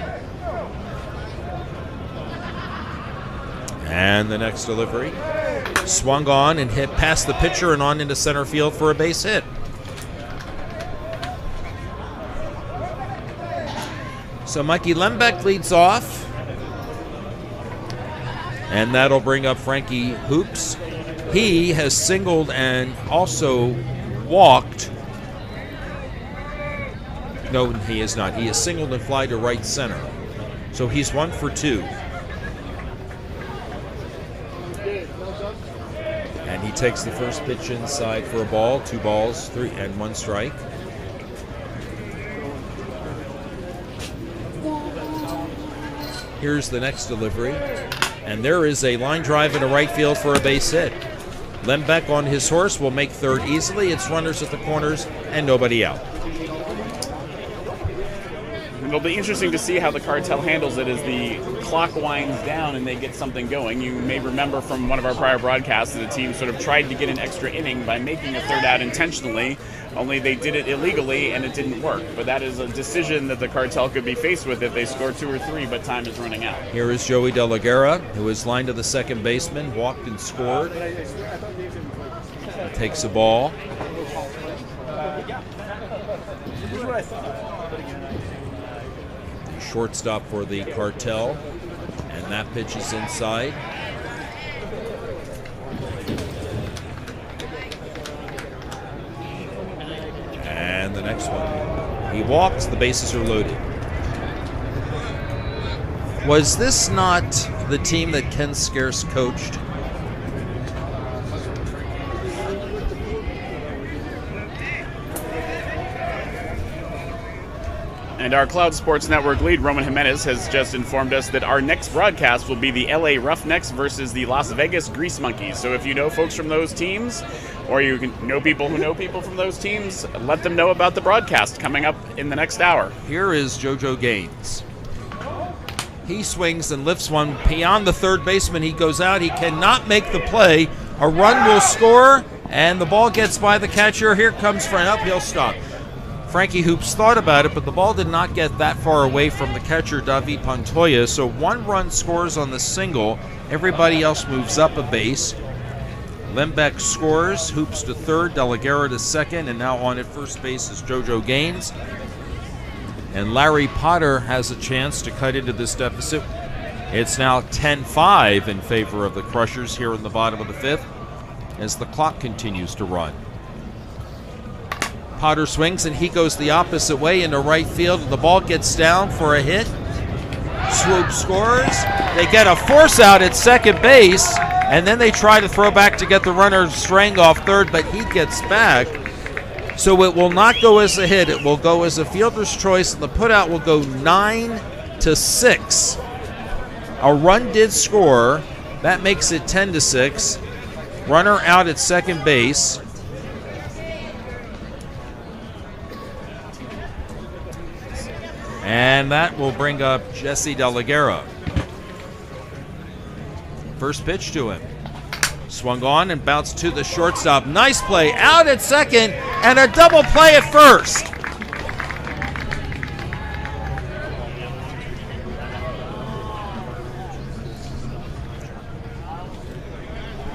And the next delivery. Swung on and hit past the pitcher and on into center field for a base hit. So Mikey Lembeck leads off. And that'll bring up Frankie Hoops. He has singled and also walked. No, he is not. He has singled and fly to right center. So he's 1 for 2. And he takes the first pitch inside for a ball, 2 balls, 3 and 1 strike. Here's the next delivery. And there is a line drive into right field for a base hit. Lembeck on his horse will make third easily. It's runners at the corners and nobody out. It'll be interesting to see how the Cartel handles it as the clock winds down and they get something going. You may remember from one of our prior broadcasts that the team sort of tried to get an extra inning by making a third out intentionally, only they did it illegally and it didn't work. But that is a decision that the Cartel could be faced with if they score 2 or 3, but time is running out. Here is Joey De La Guerra, who is lined to the second baseman, walked and scored. Takes the ball. Shortstop for the Cartel, and that pitch is inside. And the next one. He walks, the bases are loaded. Was this not the team that Ken Scarce coached? And our Cloud Sports Network lead, Roman Jimenez, has just informed us that our next broadcast will be the LA Roughnecks versus the Las Vegas Grease Monkeys. So if you know folks from those teams, or you can know people who know people from those teams, let them know about the broadcast coming up in the next hour. Here is JoJo Gaines. He swings and lifts one beyond the third baseman. He goes out. He cannot make the play. A run will score, and the ball gets by the catcher. Here comes for an uphill stop. Frankie Hoops thought about it, but the ball did not get that far away from the catcher, David Pantoja. So 1 run scores on the single. Everybody else moves up a base. Lembeck scores. Hoops to third, De La Guerra to second, and now on at first base is JoJo Gaines. And Larry Potter has a chance to cut into this deficit. It's now 10-5 in favor of the Crushers here in the bottom of the 5th as the clock continues to run. Potter swings and he goes the opposite way into right field. The ball gets down for a hit. Swoop scores. They get a force out at second base, and then they try to throw back to get the runner Strang off third, but he gets back. So it will not go as a hit. It will go as a fielder's choice, and the putout will go 9-6. A run did score. That makes it 10-6. Runner out at second base. And that will bring up Jesse De La Guerra. First pitch to him. Swung on and bounced to the shortstop. Nice play out at second and a double play at first.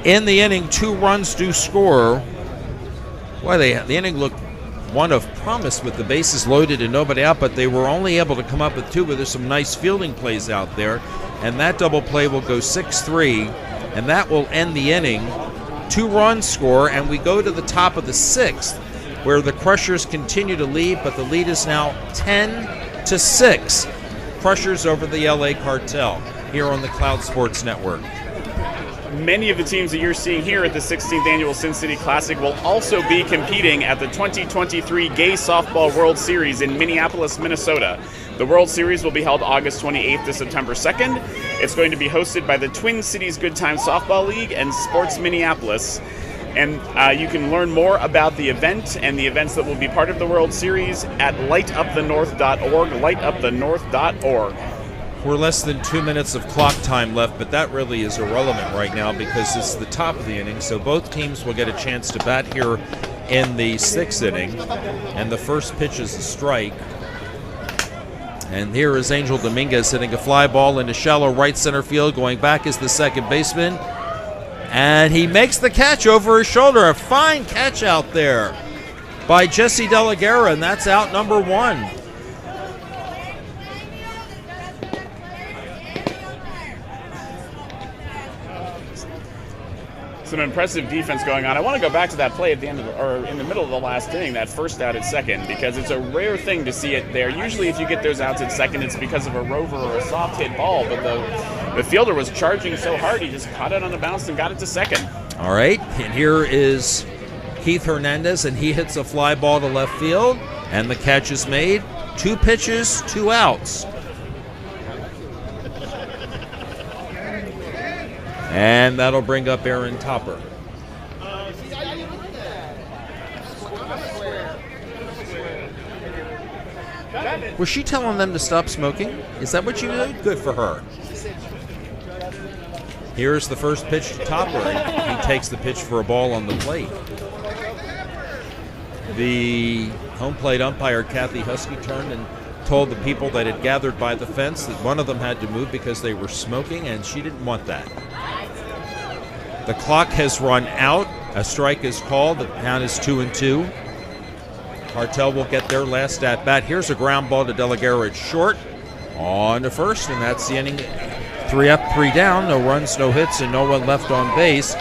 In the inning, 2 runs do score. Boy, the inning looked one of promise with the bases loaded and nobody out, but they were only able to come up with 2, but there's some nice fielding plays out there. And that double play will go 6-3, and that will end the inning. 2 runs score, and we go to the top of the 6th, where the Crushers continue to lead, but the lead is now 10-6. Crushers over the LA Cartel here on the Cloud Sports Network. Many of the teams that you're seeing here at the 16th Annual Sin City Classic will also be competing at the 2023 Gay Softball World Series in Minneapolis, Minnesota. The World Series will be held August 28th to September 2nd. It's going to be hosted by the Twin Cities Good Time Softball League and Sports Minneapolis. And you can learn more about the event and the events that will be part of the World Series at lightupthenorth.org, lightupthenorth.org. We're less than 2 minutes of clock time left, but that really is irrelevant right now because it's the top of the inning, so both teams will get a chance to bat here in the 6th inning, and the first pitch is a strike. And here is Angel Dominguez hitting a fly ball into shallow right center field. Going back is the second baseman, and he makes the catch over his shoulder. A fine catch out there by Jesse De La Guerra, and that's out number 1. Some impressive defense going on. I want to go back to that play at the end of or in the middle of the last inning, that first out at second, because it's a rare thing to see it there. Usually if you get those outs at second, it's because of a rover or a soft hit ball, but the fielder was charging so hard he just caught it on the bounce and got it to second. All right, and here is Keith Hernandez, and he hits a fly ball to left field, and the catch is made. 2 pitches, 2 outs. And that'll bring up Aaron Topper. Was she telling them to stop smoking? Is that what you did? Good for her. Here's the first pitch to Topper. He takes the pitch for a ball on the plate. The home plate umpire, Kathy Husky, turned and told the people that had gathered by the fence that one of them had to move because they were smoking, and she didn't want that. The clock has run out. A strike is called. The count is 2-2. Cartel will get their last at bat. Here's a ground ball to De La Guerra at short. On to first, and that's the inning. 3 up, 3 down. No runs, no hits, and no one left on base.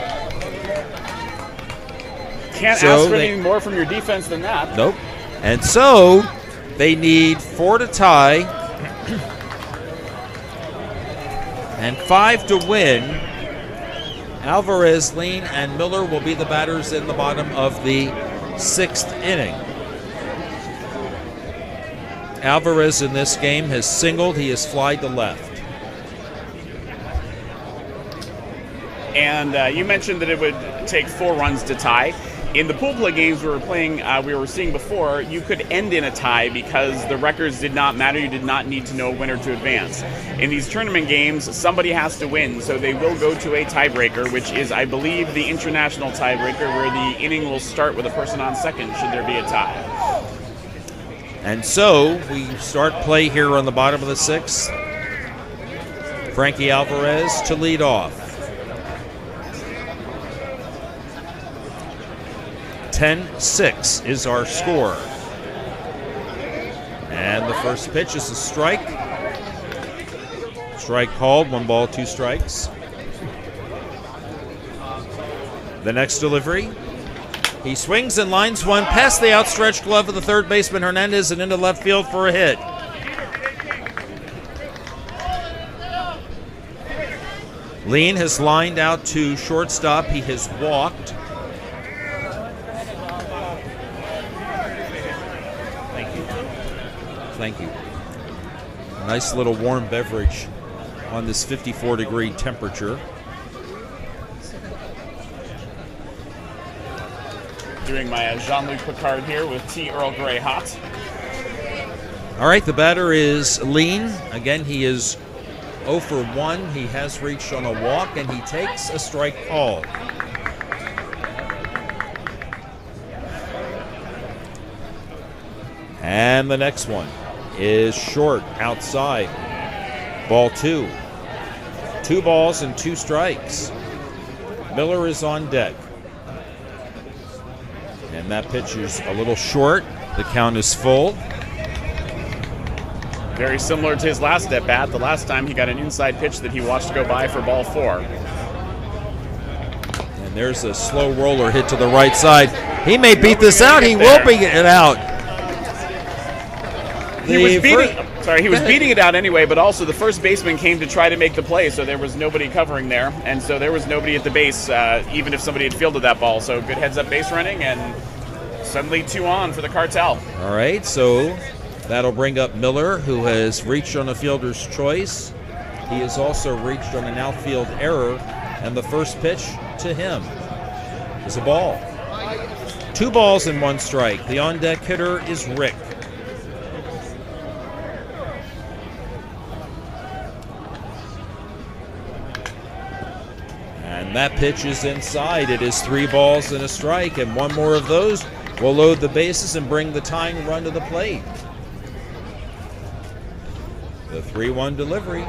Can't ask for anything more from your defense than that. Nope. And so they need 4 to tie and 5 to win. Alvarez, Lean, and Miller will be the batters in the bottom of the 6th inning. Alvarez in this game has singled. He has flied to left. And you mentioned that it would take 4 runs to tie. In the pool play games we were playing, we were seeing before, you could end in a tie because the records did not matter. You did not need to know a winner to advance. In these tournament games, somebody has to win, so they will go to a tiebreaker, which is, I believe, the international tiebreaker, where the inning will start with a person on second should there be a tie. And so we start play here on the bottom of the 6th. Frankie Alvarez to lead off. 10-6 is our score. And the first pitch is a strike. Strike called, 1 ball, 2 strikes. The next delivery. He swings and lines one past the outstretched glove of the third baseman Hernandez and into left field for a hit. Lean has lined out to shortstop. He has walked. Thank you. A nice little warm beverage on this 54-degree temperature. Doing my Jean-Luc Picard here with tea Earl Grey hot. All right, the batter is Lean. Again, he is 0 for 1. He has reached on a walk, and he takes a strike call. And the next one is short, outside. Ball 2. 2 balls and 2 strikes. Miller is on deck. And that pitch is a little short. The count is full. Very similar to his last at bat. The last time he got an inside pitch that he watched go by for ball 4. And there's a slow roller hit to the right side. He may beat this out. He will beat it out. He was beating it out anyway, but also the first baseman came to try to make the play, so there was nobody covering there, and so there was nobody at the base, even if somebody had fielded that ball. So good heads-up base running, and suddenly 2 on for the Cartel. All right, so that'll bring up Miller, who has reached on a fielder's choice. He has also reached on an outfield error, and the first pitch to him is a ball. 2 balls and 1 strike. The on-deck hitter is Rick. And that pitch is inside. It is 3 balls and a strike, and 1 more of those will load the bases and bring the tying run to the plate. The 3-1 delivery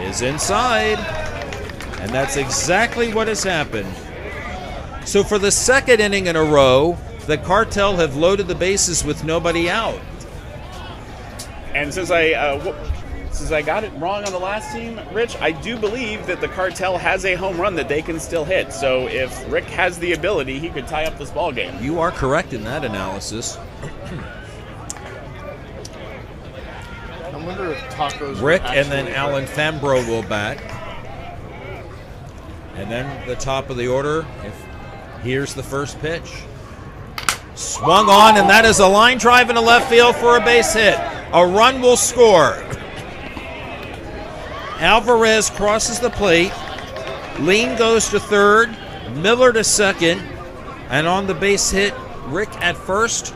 is inside, and that's exactly what has happened. So for the 2nd inning in a row, the Cartel have loaded the bases with nobody out. And since since I got it wrong on the last team, Rich, I do believe that the Cartel has a home run that they can still hit. So if Rick has the ability, he could tie up this ball game. You are correct in that analysis. I wonder if Tacos. Rick and then Alan Fambro will bat. And then the top of the order, here's the first pitch. Swung on, and that is a line drive into left field for a base hit. A run will score. Alvarez crosses the plate. Lean goes to third. Miller to second. And on the base hit, Rick at first.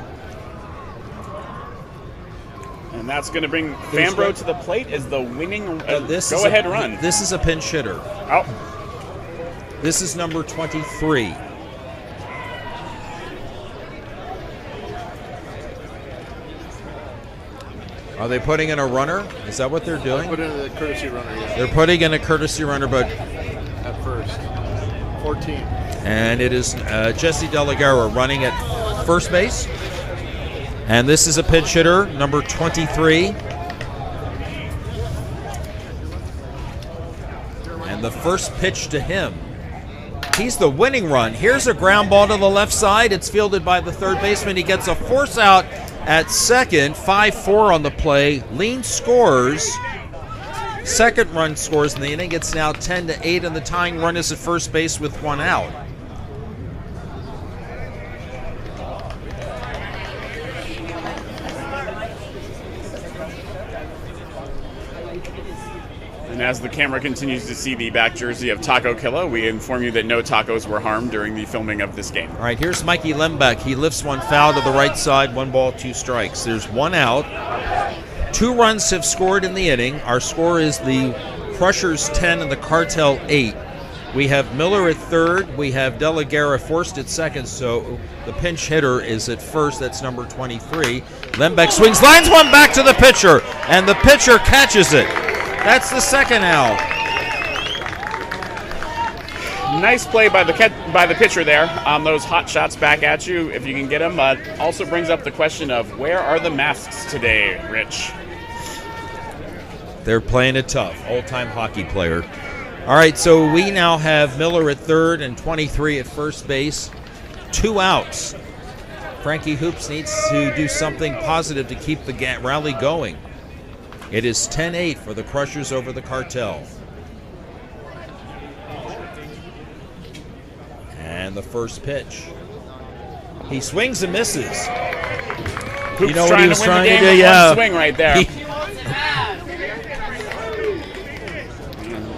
And that's going to bring Fambro to the plate as the winning go-ahead run. This is a pinch hitter. Oh. This is number 23. Are they putting in a runner? Is that what they're doing? Put in the courtesy runner, yeah. They're putting in a courtesy runner, but At first. 14. and it is Jesse De La Guerra running at first base. And this is a pinch hitter, number 23. And the first pitch to him. He's the winning run. Here's a ground ball to the left side. It's fielded by the third baseman. He gets a force out at second. 5-4 on the play. Lean scores. Second run scores in the inning. It's now 10-8, and the tying run is at first base with one out. And as the camera continues to see the back jersey of Taco Killa, we inform you that no tacos were harmed during the filming of this game. All right, here's Mikey Lembeck. He lifts one foul to the right side, 1 ball, 2 strikes. There's one out. 2 runs have scored in the inning. Our score is the Crushers 10 and the Cartel 8. We have Miller at third. We have De La Guerra forced at second, so the pinch hitter is at first. That's number 23. Lembeck swings, lines one back to the pitcher, and the pitcher catches it. That's the second out. Nice play by the pitcher there. Those hot shots back at you, if you can get them. Also brings up the question of where are the masks today, Rich? They're playing it tough. Old-time hockey player. All right, so we now have Miller at third and 23 at first base. 2 outs. Frankie Hoops needs to do something positive to keep the rally going. It is 10-8 for the Crushers over the Cartel. And the first pitch. He swings and misses. Hoops you know what trying he was to win trying the game to do? with Yeah. one swing right there.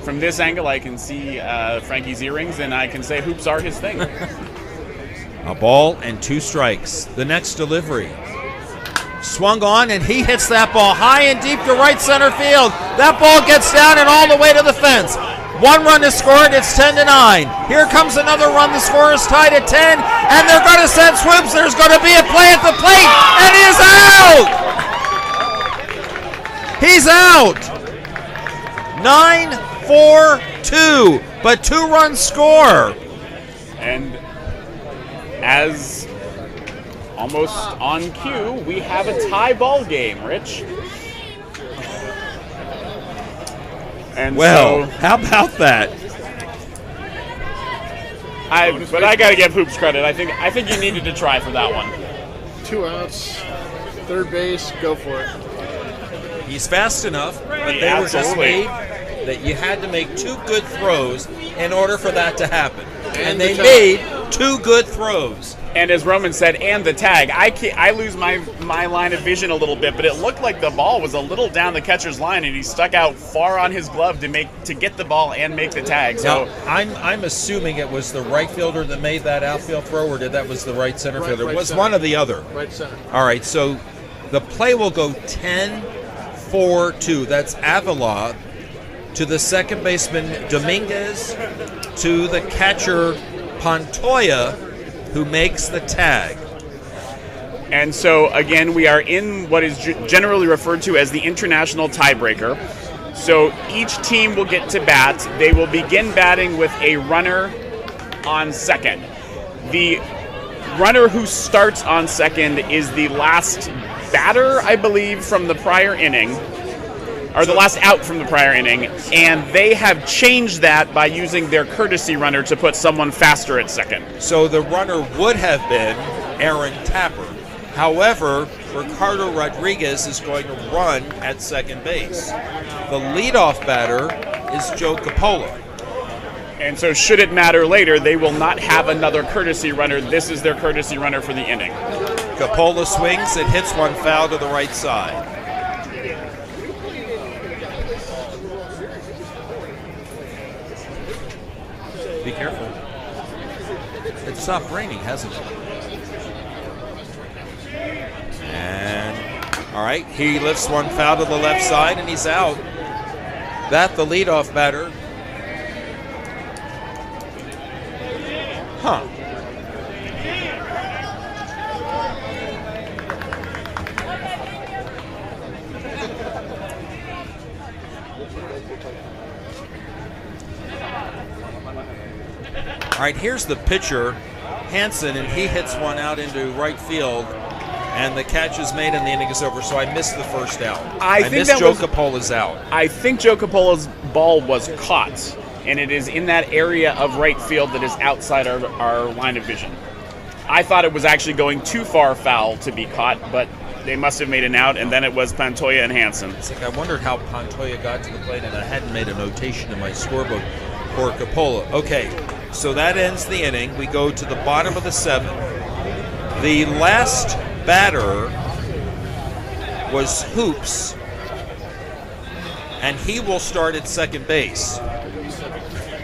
From this angle, I can see Frankie's earrings, and I can say hoops are his thing. A ball and 2 strikes. The next delivery. Swung on, and he hits that ball high and deep to right center field. That ball gets down and all the way to the fence. 1 run is scored. It's 10-9. Here comes another run. The score is tied at 10, and they're going to send Swoops. There's going to be a play at the plate, and he's out. He's out. 9-4-2, but 2 runs score. And as almost on cue, we have a tie ball game, Rich. And Well, so, how about that? but I got to give Hoops credit. I think you needed to try for that one. 2 outs. Third base. Go for it. He's fast enough, but they were just Absolutely. made that you had to make 2 good throws in order for that to happen. And they the made 2 good throws. And as Roman said, and the tag. I lose my line of vision a little bit, but it looked like the ball was a little down the catcher's line, and he stuck out far on his glove to get the ball and make the tag. So Now, I'm assuming it was the right fielder that made that outfield throw, or that was the right center fielder. It was center. one or the other. Right center. All right, so the play will go 10-4-2. That's Avila to the second baseman Dominguez to the catcher Pantoja, who makes the tag. And so, again, we are in what is generally referred to as the international tiebreaker. So each team will get to bat. They will begin batting with a runner on second. The runner who starts on second is the last batter, I believe, from the prior inning. or the last out from the prior inning, and they have changed that by using their courtesy runner to put someone faster at second. So the runner would have been Aaron Tapper. However, Ricardo Rodriguez is going to run at second base. The leadoff batter is Joe Coppola. And so should it matter later, they will not have another courtesy runner. This is their courtesy runner for the inning. Coppola swings and hits one foul to the right side. Be careful. It stopped raining, hasn't it? And, all right, he lifts one foul to the left side, and he's out. That, the leadoff batter. Huh. All right, here's the pitcher, Hansen, and he hits one out into right field, and the catch is made and the inning is over. So I missed the first out. I missed Joe Coppola's out. I think Joe Coppola's ball was caught, and it is in that area of right field that is outside our line of vision. I thought it was actually going too far foul to be caught, but they must have made an out, and then it was Pantoja and Hansen. It's like I wondered how Pantoja got to the plate, and I hadn't made a notation in my scorebook for Coppola. Okay, so that ends the inning. We go to the bottom of the seventh. The last batter was Hoops, and he will start at second base.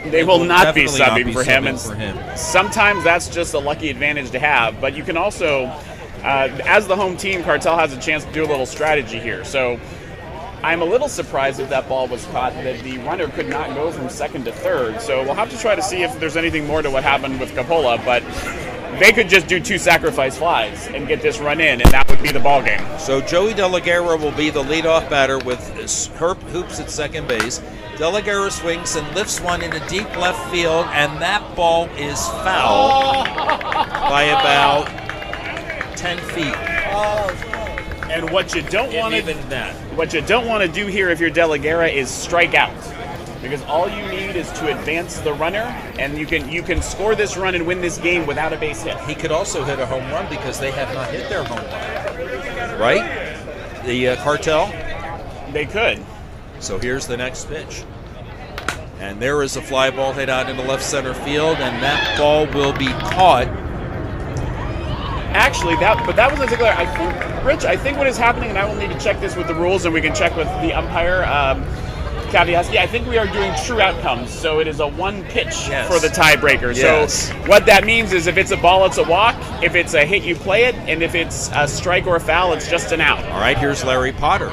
They will not be definitely subbing for him. And sometimes that's just a lucky advantage to have. But you can also, as the home team, Cartel has a chance to do a little strategy here. So I'm a little surprised that ball was caught, that the runner could not go from second to third. So we'll have to try to see if there's anything more to what happened with Coppola. But they could just do 2 sacrifice flies and get this run in, and that would be the ball game. So Joey De La Guerra will be the leadoff batter with Herb Hoops at second base. De La Guerra swings and lifts one into deep left field, and that ball is foul by about 10 feet. And what you don't want to do here if you're De La Guerra is strike out, because all you need is to advance the runner, and you can score this run and win this game without a base hit. He could also hit a home run because they have not hit their home run, right? The Cartel. They could. So here's the next pitch. And there is a fly ball hit out into left center field, and that ball will be caught. Actually, that was a particular. I think what is happening, and I will need to check this with the rules, and we can check with the umpire, Kaviaski. I think we are doing true outcomes, so it is a one pitch for the tiebreaker. Yes. So what that means is if it's a ball, it's a walk. If it's a hit, you play it, and if it's a strike or a foul, it's just an out. All right, here's Larry Potter.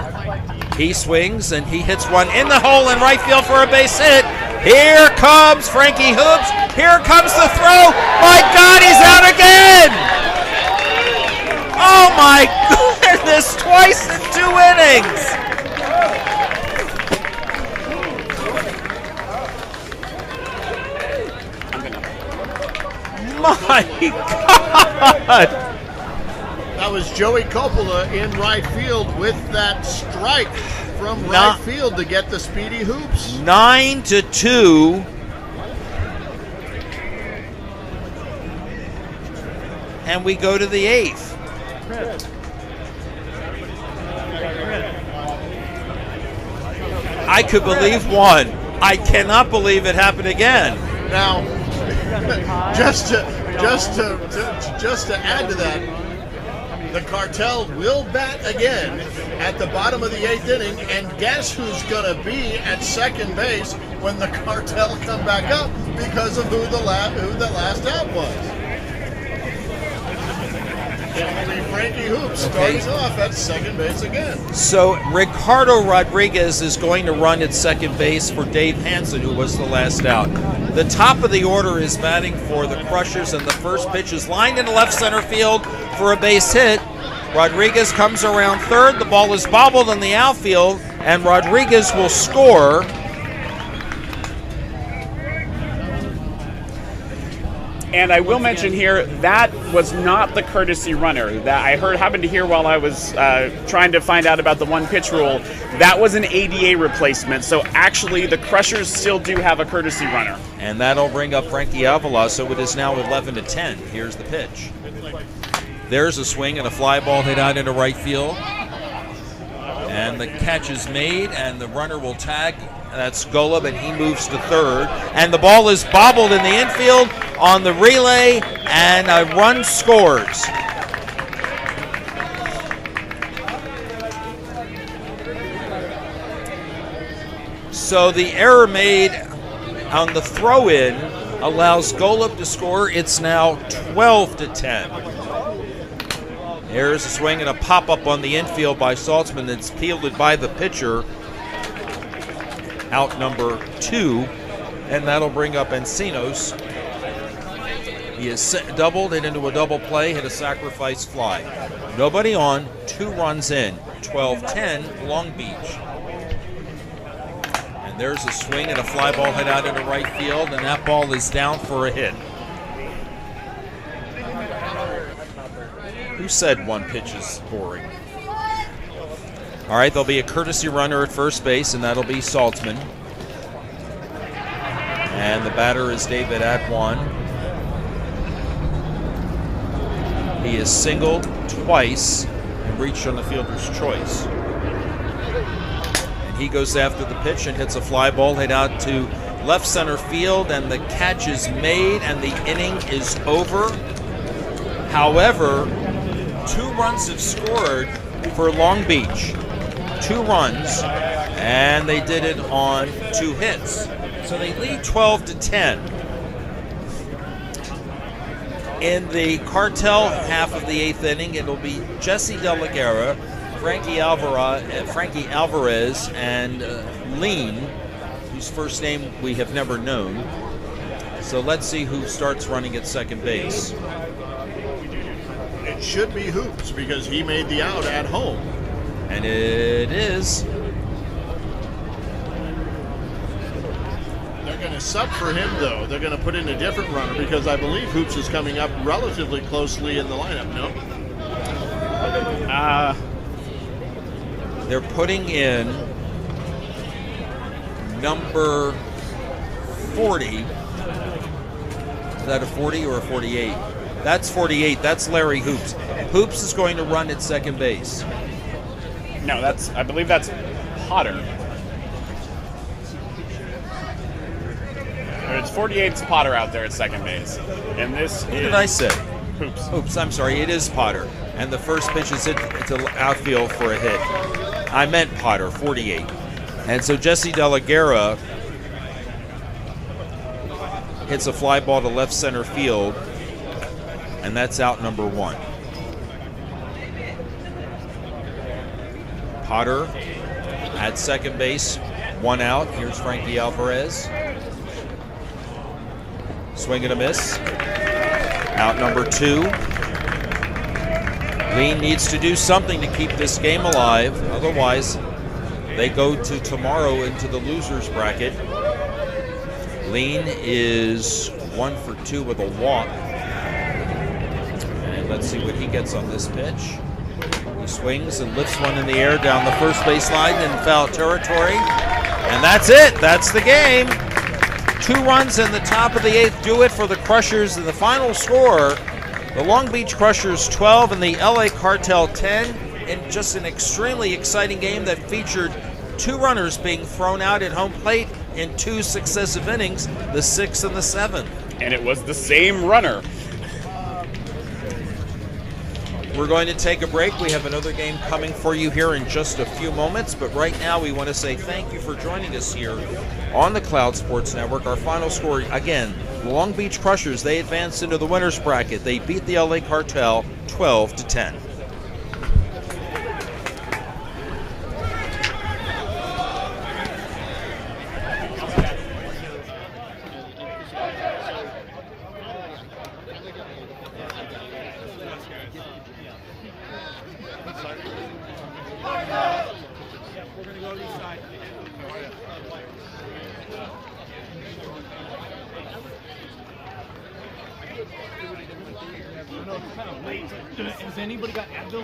He swings and he hits one in the hole in right field for a base hit. Here comes Frankie Hoops. Here comes the throw. My God, he's out again! Oh my goodness, twice in 2 innings! My God! That was Joey Coppola in right field with that strike from right field to get the speedy Hoops. 9-2. And we go to the 8th. I could believe one. I cannot believe it happened again. Now, just to add to that, the Cartel will bat again at the bottom of the 8th inning, and guess who's going to be at second base when the Cartel come back up because of who the last out was. It'll be Frankie Hoops starting off at second base again. So Ricardo Rodriguez is going to run at second base for Dave Hansen, who was the last out. The top of the order is batting for the Crushers, and the first pitch is lined into left center field for a base hit. Rodriguez comes around third. The ball is bobbled in the outfield, and Rodriguez will score. And I will mention here, that was not the courtesy runner that I happened to hear while I was trying to find out about the one pitch rule. That was an ADA replacement, so actually the Crushers still do have a courtesy runner. And that'll bring up Frankie Avila, so it is now 11-10. Here's the pitch. There's a swing and a fly ball hit out into right field. And the catch is made, and the runner will tag. That's Golub, and he moves to third. And the ball is bobbled in the infield on the relay, and a run scores. So the error made on the throw-in allows Golub to score. It's now 12-10. There's a swing and a pop-up on the infield by Saltzman that's fielded by the pitcher. Out number 2, and that'll bring up Encinos. He has doubled it into a double play, hit a sacrifice fly. Nobody on, 2 runs in, 12-10 Long Beach. And there's a swing and a fly ball hit out into right field, and that ball is down for a hit. Who said one pitch is boring? All right, there'll be a courtesy runner at first base, and that'll be Saltzman. And the batter is David Adwan. He is singled twice and reached on the fielder's choice. And he goes after the pitch and hits a fly ball hit out to left center field, and the catch is made, and the inning is over. However, 2 runs have scored for Long Beach. 2 runs, and they did it on 2 hits. So they lead 12-10. In the Cartel half of the 8th inning, it'll be Jesse De La Guerra, Frankie Alvarez, and Lean, whose first name we have never known. So let's see who starts running at second base. It should be Hoops because he made the out at home. And it is. They're going to sub for him, though. They're going to put in a different runner because I believe Hoops is coming up relatively closely in the lineup, no? They're putting in number 40. Is that a 40 or a 48? That's 48. That's Larry Hoops. Hoops is going to run at second base. No, I believe that's Potter. It's 48's Potter out there at second base. And this What did I say? Hoops. Hoops, I'm sorry, it is Potter. And the first pitch is hit to outfield for a hit. I meant Potter, 48. And so Jesse De La Guerra hits a fly ball to left center field, and that's out number 1. Potter at second base, 1 out. Here's Frankie Alvarez. Swing and a miss. Out number 2. Lean needs to do something to keep this game alive. Otherwise, they go to tomorrow into the losers bracket. Lean is 1 for 2 with a walk. And let's see what he gets on this pitch. He swings and lifts one in the air down the first base line in foul territory. And that's it. That's the game. 2 runs in the top of the 8th do it for the Crushers. And the final score, the Long Beach Crushers 12 and the LA Cartel 10, in just an extremely exciting game that featured 2 runners being thrown out at home plate in 2 successive innings, the 6th and the 7th. And it was the same runner. We're going to take a break. We have another game coming for you here in just a few moments, but right now we want to say thank you for joining us here on the Cloud Sports Network. Our final score, again, the Long Beach Crushers, they advanced into the winners bracket. They beat the LA Cartel 12-10. know it's kind of late. Has anybody got Advil?